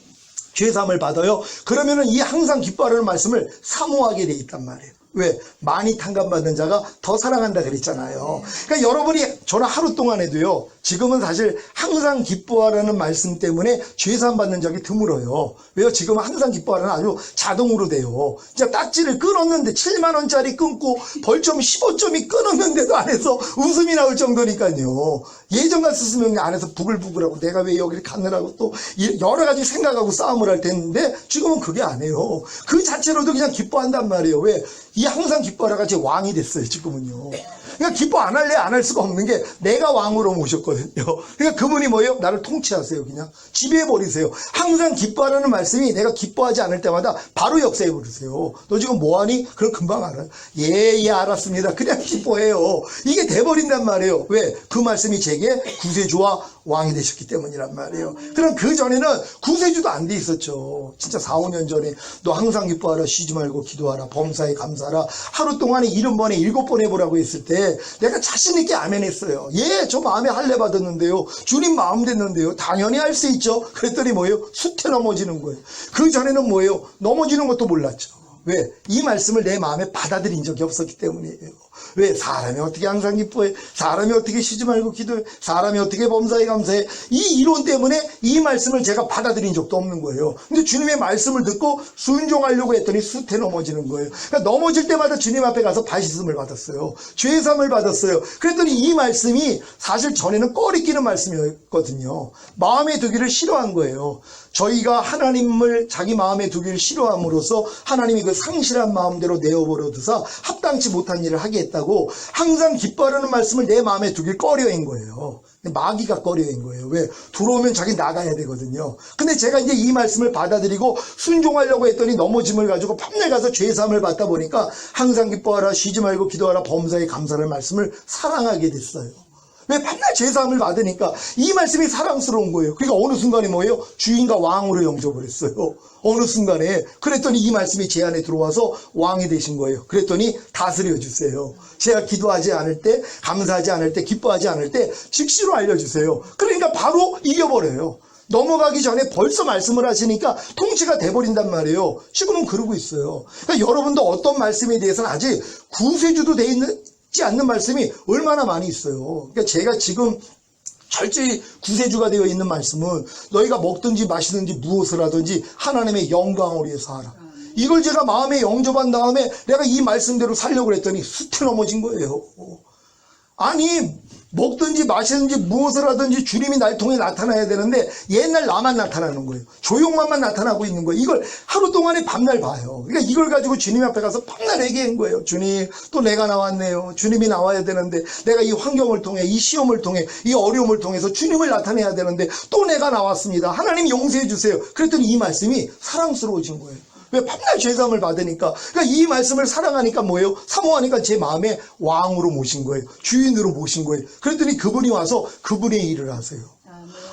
죄사함을 받아요. 그러면은 이 항상 기뻐하라는 말씀을 사모하게 돼 있단 말이에요. 왜? 많이 탕감받는 자가 더 사랑한다 그랬잖아요. 그러니까 여러분이 저는 하루 동안에도요, 지금은 사실 항상 기뻐하라는 말씀 때문에 죄사함 받는 적이 드물어요. 왜요? 지금은 항상 기뻐하라는 아주 자동으로 돼요. 진짜 딱지를 끊었는데 7만 원짜리 끊고 벌점 15점이 끊었는데도 안에서 웃음이 나올 정도니까요. 예전 같았으면 안에서 부글부글하고 내가 왜 여기를 갔느라고 또 여러 가지 생각하고 싸움을 할 텐데 지금은 그게 아니에요. 그 자체로도 그냥 기뻐한단 말이에요. 왜? 이 항상 기뻐하라가 제 왕이 됐어요, 지금은요. 그러니까 기뻐 안 할래 안 할 수가 없는 게 내가 왕으로 모셨거든요. 그러니까 그분이 뭐예요? 나를 통치하세요. 그냥 지배해버리세요. 항상 기뻐하라는 말씀이 내가 기뻐하지 않을 때마다 바로 역사해버리세요. 너 지금 뭐하니? 그럼 금방 알아요. 예 알았습니다. 그냥 기뻐해요. 이게 돼버린단 말이에요. 왜? 그 말씀이 제게 구세주와 왕이 되셨기 때문이란 말이에요. 그럼 그 전에는 구세주도 안 돼 있었죠. 진짜 4, 5년 전에 너 항상 기뻐하라, 쉬지 말고 기도하라, 범사에 감사하라, 하루 동안에 70번에 7번 해보라고 했을 때 내가 자신 있게 아멘했어요. 예, 저 마음에 할례 받았는데요. 주님 마음 됐는데요. 당연히 할 수 있죠. 그랬더니 뭐예요? 숫에 넘어지는 거예요. 그 전에는 뭐예요? 넘어지는 것도 몰랐죠. 왜? 이 말씀을 내 마음에 받아들인 적이 없었기 때문이에요. 왜? 사람이 어떻게 항상 기뻐해? 사람이 어떻게 쉬지 말고 기도해? 사람이 어떻게 범사에 감사해? 이 이론 때문에 이 말씀을 제가 받아들인 적도 없는 거예요. 근데 주님의 말씀을 듣고 순종하려고 했더니 숫에 넘어지는 거예요. 그러니까 넘어질 때마다 주님 앞에 가서 발씻음을 받았어요. 죄사함을 받았어요. 그랬더니 이 말씀이 사실 전에는 꺼리끼는 말씀이었거든요. 마음에 두기를 싫어한 거예요. 저희가 하나님을 자기 마음에 두기를 싫어함으로써 하나님이 그 상실한 마음대로 내어버려 두사 합당치 못한 일을 하게 했다고 항상 기뻐하라는 말씀을 내 마음에 두길 꺼려인 거예요. 마귀가 꺼려인 거예요. 왜? 들어오면 자기 나가야 되거든요. 근데 제가 이제 이 말씀을 받아들이고 순종하려고 했더니 넘어짐을 가지고 밤날 가서 죄사함을 받다 보니까 항상 기뻐하라, 쉬지 말고 기도하라, 범사에 감사를 말씀을 사랑하게 됐어요. 왜? 밤날 죄사함을 받으니까 이 말씀이 사랑스러운 거예요. 그러니까 어느 순간에 뭐예요? 주인과 왕으로 영접을 했어요. 어느 순간에. 그랬더니 이 말씀이 제 안에 들어와서 왕이 되신 거예요. 그랬더니 다스려 주세요. 제가 기도하지 않을 때, 감사하지 않을 때, 기뻐하지 않을 때 즉시로 알려주세요. 그러니까 바로 이겨버려요. 넘어가기 전에 벌써 말씀을 하시니까 통치가 돼버린단 말이에요. 지금은 그러고 있어요. 그러니까 여러분도 어떤 말씀에 대해서는 아직 구세주도 돼 있지 않는 말씀이 얼마나 많이 있어요. 그러니까 제가 지금 철저히 구세주가 되어 있는 말씀은 너희가 먹든지 마시든지 무엇을 하든지 하나님의 영광을 위해서 하라. 이걸 제가 마음에 영접한 다음에 내가 이 말씀대로 살려고 그랬더니 숲에 넘어진 거예요. 아니 먹든지 마시든지 무엇을 하든지 주님이 날 통해 나타나야 되는데 옛날 나만 나타나는 거예요. 조용만만 나타나고 있는 거예요. 이걸 하루 동안에 밤날 봐요. 그러니까 이걸 가지고 주님 앞에 가서 밤날 얘기한 거예요. 주님 또 내가 나왔네요. 주님이 나와야 되는데 내가 이 환경을 통해 이 시험을 통해 이 어려움을 통해서 주님을 나타내야 되는데 또 내가 나왔습니다. 하나님 용서해 주세요. 그랬더니 이 말씀이 사랑스러워진 거예요. 왜? 밤날 죄사함을 받으니까. 그러니까 이 말씀을 사랑하니까 뭐예요? 사모하니까 제 마음에 왕으로 모신 거예요. 주인으로 모신 거예요. 그랬더니 그분이 와서 그분의 일을 하세요.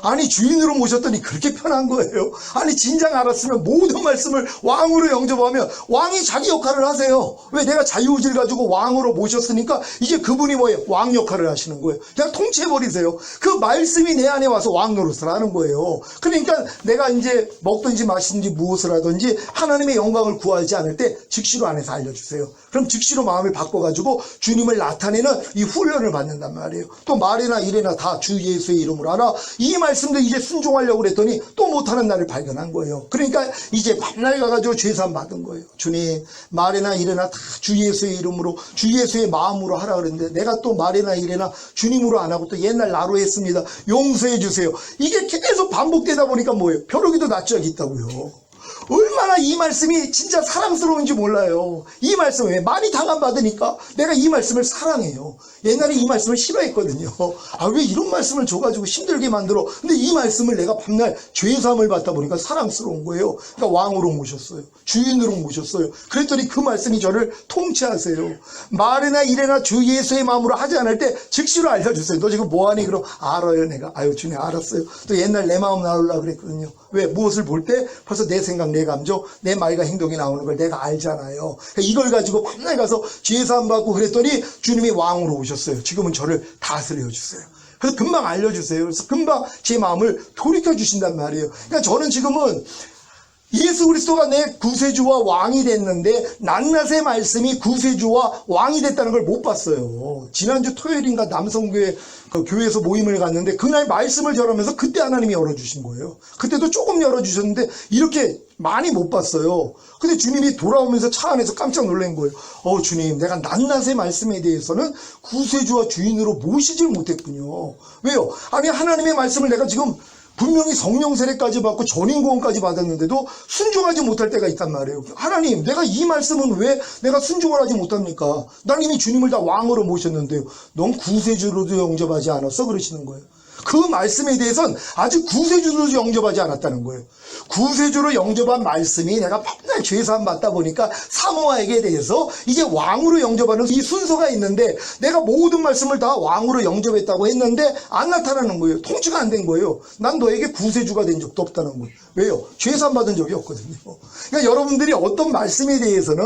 아니 주인으로 모셨더니 그렇게 편한 거예요. 아니 진작 알았으면 모든 말씀을 왕으로 영접하면 왕이 자기 역할을 하세요. 왜? 내가 자유의지를 가지고 왕으로 모셨으니까 이제 그분이 뭐예요? 왕 역할을 하시는 거예요. 그냥 통치해버리세요. 그 말씀이 내 안에 와서 왕 노릇을 하는 거예요. 그러니까 내가 이제 먹든지 마시든지 무엇을 하든지 하나님의 영광을 구하지 않을 때 즉시로 안에서 알려주세요. 그럼 즉시로 마음을 바꿔가지고 주님을 나타내는 이 훈련을 받는단 말이에요. 또 말이나 일이나 다 주 예수의 이름으로 하라. 이 말씀도 이제 순종하려고 그랬더니 또 못하는 날을 발견한 거예요. 그러니까 이제 밤날 가가지고 죄사함 받은 거예요. 주님 말이나 일이나 다 주 예수의 이름으로 주 예수의 마음으로 하라 그랬는데 내가 또 말이나 일이나 주님으로 안 하고 또 옛날 나로 했습니다. 용서해 주세요. 이게 계속 반복되다 보니까 뭐예요? 벼룩이도 낯짝이 있다고요. 얼마나 이 말씀이 진짜 사랑스러운지 몰라요. 이 말씀 왜? 많이 당함받으니까 내가 이 말씀을 사랑해요. 옛날에 이 말씀을 싫어했거든요. 아, 왜 이런 말씀을 줘가지고 힘들게 만들어. 근데 이 말씀을 내가 밤날 죄사함을 받다 보니까 사랑스러운 거예요. 그러니까 왕으로 모셨어요. 주인으로 모셨어요. 그랬더니 그 말씀이 저를 통치하세요. 말이나 일이나 주 예수의 마음으로 하지 않을 때 즉시로 알려주세요. 너 지금 뭐하니? 그럼 알아요 내가. 아유 주님 알았어요. 또 옛날 내 마음 나오려고 그랬거든요. 왜? 무엇을 볼 때 벌써 내 생각 내 감정 내 말과 행동이 나오는 걸 내가 알잖아요. 그러니까 이걸 가지고 밤날 가서 죄사함 받고 그랬더니 주님이 왕으로 오셨어요. 지금은 저를 다스려 주세요. 그래서 금방 알려주세요. 그래서 금방 제 마음을 돌이켜 주신단 말이에요. 그러니까 저는 지금은 예수 그리스도가 내 구세주와 왕이 됐는데 낱낱의 말씀이 구세주와 왕이 됐다는 걸 못 봤어요. 지난주 토요일인가 남성교회 그 교회에서 모임을 갔는데 그날 말씀을 전하면서 그때 하나님이 열어주신 거예요. 그때도 조금 열어주셨는데 이렇게 많이 못 봤어요. 근데 주님이 돌아오면서 차 안에서 깜짝 놀란 거예요. 주님 내가 낱낱의 말씀에 대해서는 구세주와 주인으로 모시질 못했군요. 왜요? 아니 하나님의 말씀을 내가 지금 분명히 성령 세례까지 받고 전인구원까지 받았는데도 순종하지 못할 때가 있단 말이에요. 하나님 내가 이 말씀은 왜 내가 순종을 하지 못합니까? 난 이미 주님을 다 왕으로 모셨는데요. 넌 구세주로도 영접하지 않았어? 그러시는 거예요. 그 말씀에 대해서는 아직 구세주로 영접하지 않았다는 거예요. 구세주로 영접한 말씀이 내가 밤날 죄사함 받다 보니까 사모아에게 대해서 이제 왕으로 영접하는 이 순서가 있는데 내가 모든 말씀을 다 왕으로 영접했다고 했는데 안 나타나는 거예요. 통치가 안 된 거예요. 난 너에게 구세주가 된 적도 없다는 거예요. 왜요? 죄사함 받은 적이 없거든요. 그러니까 여러분들이 어떤 말씀에 대해서는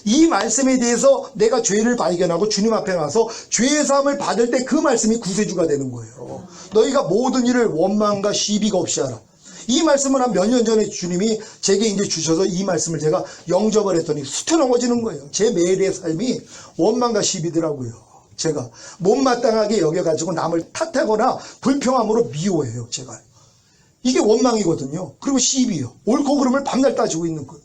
이 말씀에 대해서 내가 죄를 발견하고 주님 앞에 가서 죄사함을 받을 때 그 말씀이 구세주가 되는 거예요. 너희가 모든 일을 원망과 시비가 없이 하라. 이 말씀을 한 몇 년 전에 주님이 제게 이제 주셔서 이 말씀을 제가 영접을 했더니 수트 넘어지는 거예요. 제 매일의 삶이 원망과 시비더라고요. 제가 못마땅하게 여겨가지고 남을 탓하거나 불평함으로 미워해요. 제가 이게 원망이거든요. 그리고 시비요. 옳고 그름을 밤날 따지고 있는 거예요.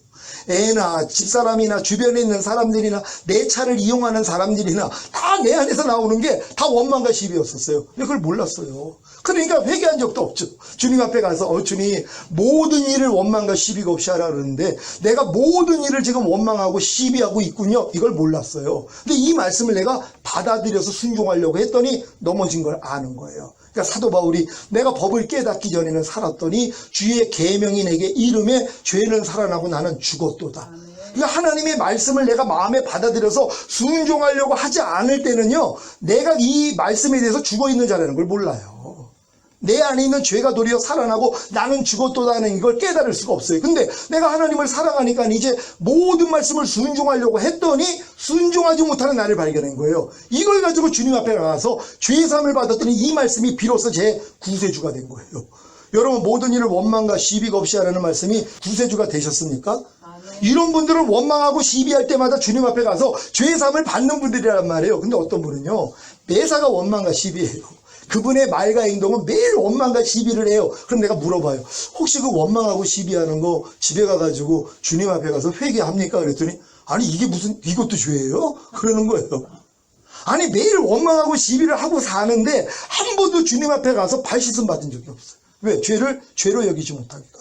애나 집사람이나 주변에 있는 사람들이나 내 차를 이용하는 사람들이나 다 내 안에서 나오는 게 다 원망과 시비였었어요. 근데 그걸 몰랐어요. 그러니까 회개한 적도 없죠. 주님 앞에 가서 주님 모든 일을 원망과 시비가 없이 하라 그러는데 내가 모든 일을 지금 원망하고 시비하고 있군요. 이걸 몰랐어요. 근데 이 말씀을 내가 받아들여서 순종하려고 했더니 넘어진 걸 아는 거예요. 그러니까 사도 바울이 내가 법을 깨닫기 전에는 살았더니 주의 계명이 내게 이름에 죄는 살아나고 나는 죽었도다. 그러니까 하나님의 말씀을 내가 마음에 받아들여서 순종하려고 하지 않을 때는요, 내가 이 말씀에 대해서 죽어있는 자라는 걸 몰라요. 내 안에 있는 죄가 도리어 살아나고 나는 죽었도다는 이걸 깨달을 수가 없어요. 근데 내가 하나님을 사랑하니까 이제 모든 말씀을 순종하려고 했더니 순종하지 못하는 나를 발견한 거예요. 이걸 가지고 주님 앞에 나가서 죄사함을 받았더니 이 말씀이 비로소 제 구세주가 된 거예요. 여러분 모든 일을 원망과 시비가 없이 하라는 말씀이 구세주가 되셨습니까? 이런 분들은 원망하고 시비할 때마다 주님 앞에 가서 죄사함을 받는 분들이란 말이에요. 근데 어떤 분은요, 매사가 원망과 시비예요. 그분의 말과 행동은 매일 원망과 시비를 해요. 그럼 내가 물어봐요. 혹시 그 원망하고 시비하는 거 집에 가가지고 주님 앞에 가서 회개합니까? 그랬더니 아니 이게 무슨 이것도 죄예요? 그러는 거예요. 아니 매일 원망하고 시비를 하고 사는데 한 번도 주님 앞에 가서 발씻음 받은 적이 없어요. 왜? 죄를 죄로 여기지 못하니까.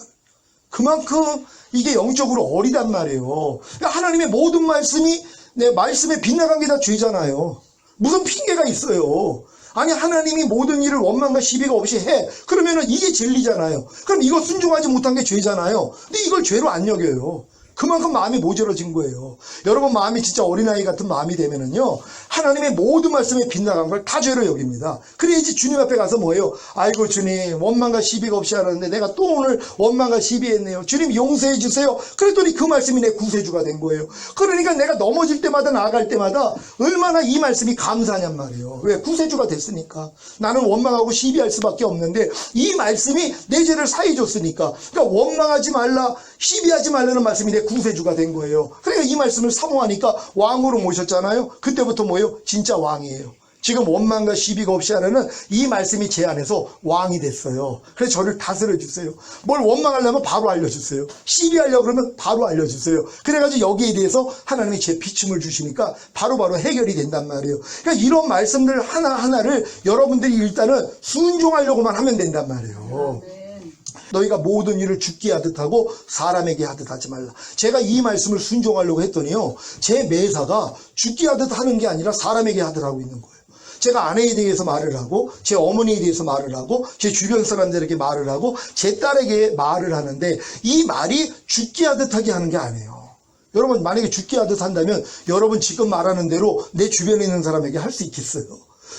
그만큼 이게 영적으로 어리단 말이에요. 그러니까 하나님의 모든 말씀이 내 말씀에 빗나간 게 다 죄잖아요. 무슨 핑계가 있어요. 아니 하나님이 모든 일을 원망과 시비가 없이 해. 그러면은 이게 진리잖아요. 그럼 이거 순종하지 못한 게 죄잖아요. 근데 이걸 죄로 안 여겨요. 그만큼 마음이 모자라진 거예요. 여러분 마음이 진짜 어린아이 같은 마음이 되면은요, 하나님의 모든 말씀에 빗나간 걸 다 죄로 여깁니다. 그래야지 주님 앞에 가서 뭐예요? 아이고 주님 원망과 시비가 없이 하라는데 내가 또 오늘 원망과 시비했네요. 주님 용서해 주세요. 그랬더니 그 말씀이 내 구세주가 된 거예요. 그러니까 내가 넘어질 때마다 나아갈 때마다 얼마나 이 말씀이 감사하냔 말이에요. 왜? 구세주가 됐으니까. 나는 원망하고 시비할 수밖에 없는데 이 말씀이 내 죄를 사해 줬으니까. 그러니까 원망하지 말라, 시비하지 말라는 말씀이 내 구세주가 된 거예요. 그러니까 이 말씀을 사모하니까 왕으로 모셨잖아요. 그때부터 뭐예요? 진짜 왕이에요. 지금 원망과 시비가 없이 하라는 이 말씀이 제 안에서 왕이 됐어요. 그래서 저를 다스려 주세요. 뭘 원망하려면 바로 알려주세요. 시비하려고 그러면 바로 알려주세요. 그래가지고 여기에 대해서 하나님이 제 비춤을 주시니까 바로바로 해결이 된단 말이에요. 그러니까 이런 말씀들 하나하나를 여러분들이 일단은 순종하려고만 하면 된단 말이에요. 너희가 모든 일을 죽게 하듯 하고 사람에게 하듯 하지 말라. 제가 이 말씀을 순종하려고 했더니요, 제 매사가 죽게 하듯 하는 게 아니라 사람에게 하듯 하고 있는 거예요. 제가 아내에 대해서 말을 하고 제 어머니에 대해서 말을 하고 제 주변 사람들에게 말을 하고 제 딸에게 말을 하는데 이 말이 죽게 하듯 하게 하는 게 아니에요. 여러분 만약에 죽게 하듯 한다면 여러분 지금 말하는 대로 내 주변에 있는 사람에게 할 수 있겠어요?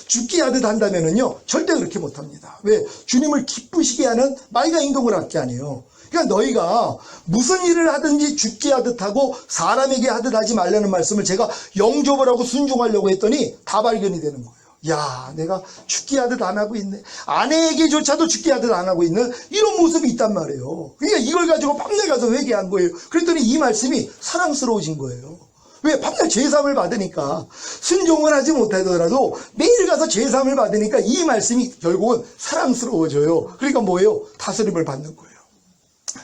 죽게 하듯 한다면은요, 절대 그렇게 못합니다. 왜? 주님을 기쁘시게 하는 말과 행동을 할 게 아니에요. 그러니까 너희가 무슨 일을 하든지 죽게 하듯 하고 사람에게 하듯 하지 말라는 말씀을 제가 영접을 하고 순종하려고 했더니 다 발견이 되는 거예요. 야, 내가 죽게 하듯 안 하고 있네. 아내에게조차도 죽게 하듯 안 하고 있는 이런 모습이 있단 말이에요. 그러니까 이걸 가지고 밤새 가서 회개한 거예요. 그랬더니 이 말씀이 사랑스러워진 거예요. 왜? 밤새 죄사함을 받으니까. 순종을 하지 못하더라도 매일 가서 죄사함을 받으니까 이 말씀이 결국은 사랑스러워져요. 그러니까 뭐예요? 다스림을 받는 거예요.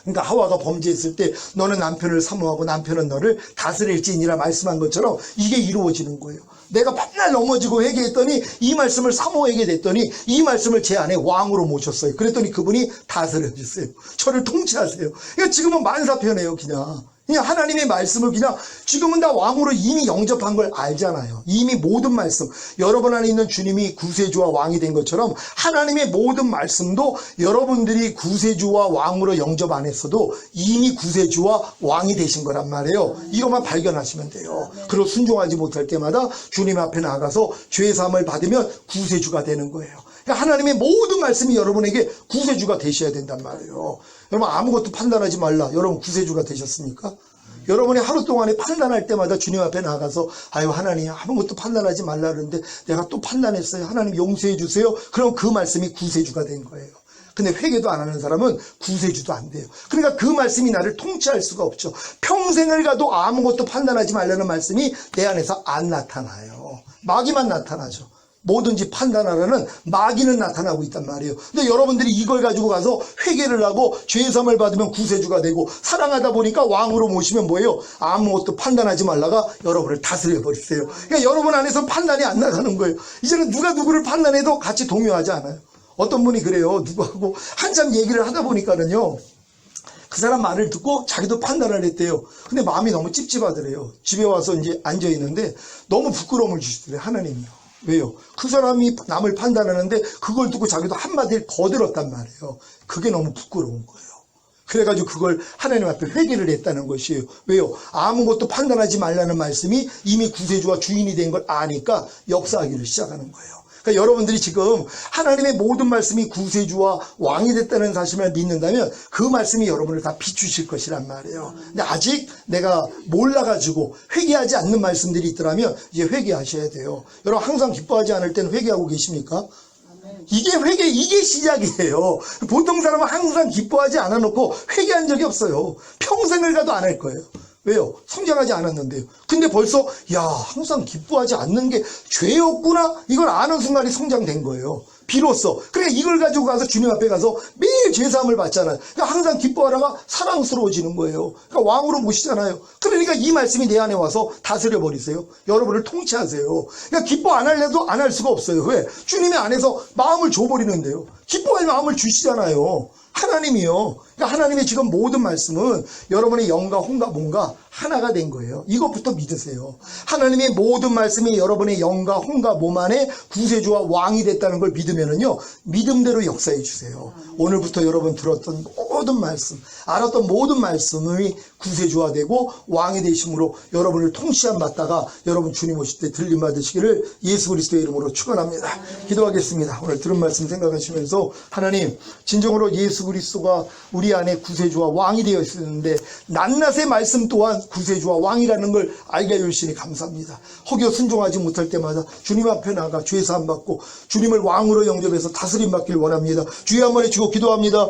그러니까 하와가 범죄했을 때 너는 남편을 사모하고 남편은 너를 다스릴지니라 말씀한 것처럼 이게 이루어지는 거예요. 내가 밤날 넘어지고 회개했더니 이 말씀을 사모하게 됐더니 이 말씀을 제 안에 왕으로 모셨어요. 그랬더니 그분이 다스려 주세요. 저를 통치하세요. 그러니까 지금은 만사편해요. 그냥 하나님의 말씀을 그냥 지금은 다 왕으로 이미 영접한 걸 알잖아요. 이미 모든 말씀, 여러분 안에 있는 주님이 구세주와 왕이 된 것처럼 하나님의 모든 말씀도 여러분들이 구세주와 왕으로 영접 안 했어도 이미 구세주와 왕이 되신 거란 말이에요. 이것만 발견하시면 돼요. 그리고 순종하지 못할 때마다 주님 앞에 나가서 죄사함을 받으면 구세주가 되는 거예요. 그러니까 하나님의 모든 말씀이 여러분에게 구세주가 되셔야 된단 말이에요. 여러분 아무것도 판단하지 말라. 여러분 구세주가 되셨습니까? 여러분이 하루 동안에 판단할 때마다 주님 앞에 나가서 아유 하나님 아무것도 판단하지 말라 그러는데 내가 또 판단했어요. 하나님 용서해 주세요. 그럼 그 말씀이 구세주가 된 거예요. 근데 회개도 안 하는 사람은 구세주도 안 돼요. 그러니까 그 말씀이 나를 통치할 수가 없죠. 평생을 가도 아무것도 판단하지 말라는 말씀이 내 안에서 안 나타나요. 마귀만 나타나죠. 뭐든지 판단하라는 마귀는 나타나고 있단 말이에요. 근데 여러분들이 이걸 가지고 가서 회개를 하고 죄사함을 받으면 구세주가 되고 사랑하다 보니까 왕으로 모시면 뭐예요? 아무것도 판단하지 말라가 여러분을 다스려 버리세요. 그러니까 여러분 안에서 판단이 안 나가는 거예요. 이제는 누가 누구를 판단해도 같이 동요하지 않아요. 어떤 분이 그래요. 누구하고 한참 얘기를 하다 보니까는요, 그 사람 말을 듣고 자기도 판단을 했대요. 근데 마음이 너무 찝찝하더래요. 집에 와서 이제 앉아 있는데 너무 부끄러움을 주시더래요. 하나님이요. 왜요? 그 사람이 남을 판단하는데 그걸 듣고 자기도 한마디를 거들었단 말이에요. 그게 너무 부끄러운 거예요. 그래가지고 그걸 하나님 앞에 회개를 했다는 것이에요. 왜요? 아무것도 판단하지 말라는 말씀이 이미 구세주와 주인이 된 걸 아니까 역사하기를 시작하는 거예요. 그러니까 여러분들이 지금 하나님의 모든 말씀이 구세주와 왕이 됐다는 사실을 믿는다면 그 말씀이 여러분을 다 비추실 것이란 말이에요. 근데 아직 내가 몰라가지고 회개하지 않는 말씀들이 있더라면 이제 회개하셔야 돼요. 여러분 항상 기뻐하지 않을 때는 회개하고 계십니까? 이게 시작이에요. 보통 사람은 항상 기뻐하지 않아 놓고 회개한 적이 없어요. 평생을 가도 안 할 거예요. 왜요? 성장하지 않았는데요. 근데 벌써 항상 기뻐하지 않는 게 죄였구나, 이걸 아는 순간이 성장된 거예요. 비로소. 그러니까 이걸 가지고 가서 주님 앞에 가서 매일 죄사함을 받잖아요. 그러니까 항상 기뻐하다가 사랑스러워지는 거예요. 그러니까 왕으로 모시잖아요. 그러니까 이 말씀이 내 안에 와서 다스려 버리세요. 여러분을 통치하세요. 그러니까 기뻐 안 할래도 안 할 수가 없어요. 왜? 주님의 안에서 마음을 줘버리는데요. 기뻐할 마음을 주시잖아요. 하나님이요. 그러니까 하나님의 지금 모든 말씀은 여러분의 영과 혼과 몸과 하나가 된 거예요. 이것부터 믿으세요. 하나님의 모든 말씀이 여러분의 영과 혼과 몸 안에 구세주와 왕이 됐다는 걸 믿으면은요, 믿음대로 역사해 주세요. 오늘부터 여러분 들었던 모든 말씀, 알았던 모든 말씀이 구세주가 되고 왕이 되심으로 여러분을 통치함 받다가 여러분 주님 오실 때 들림 받으시기를 예수 그리스도의 이름으로 축원합니다. 기도하겠습니다. 오늘 들은 말씀 생각하시면서 하나님, 진정으로 예수 그리스도가 우리 안에 구세주와 왕이 되어 있었는데 낱낱의 말씀 또한 구세주와 왕이라는 걸 알게 해주시니 감사합니다. 혹여 순종하지 못할 때마다 주님 앞에 나가 죄사함 받고 주님을 왕으로 영접해서 다스림 받길 원합니다. 주의 한 번에 주고 기도합니다.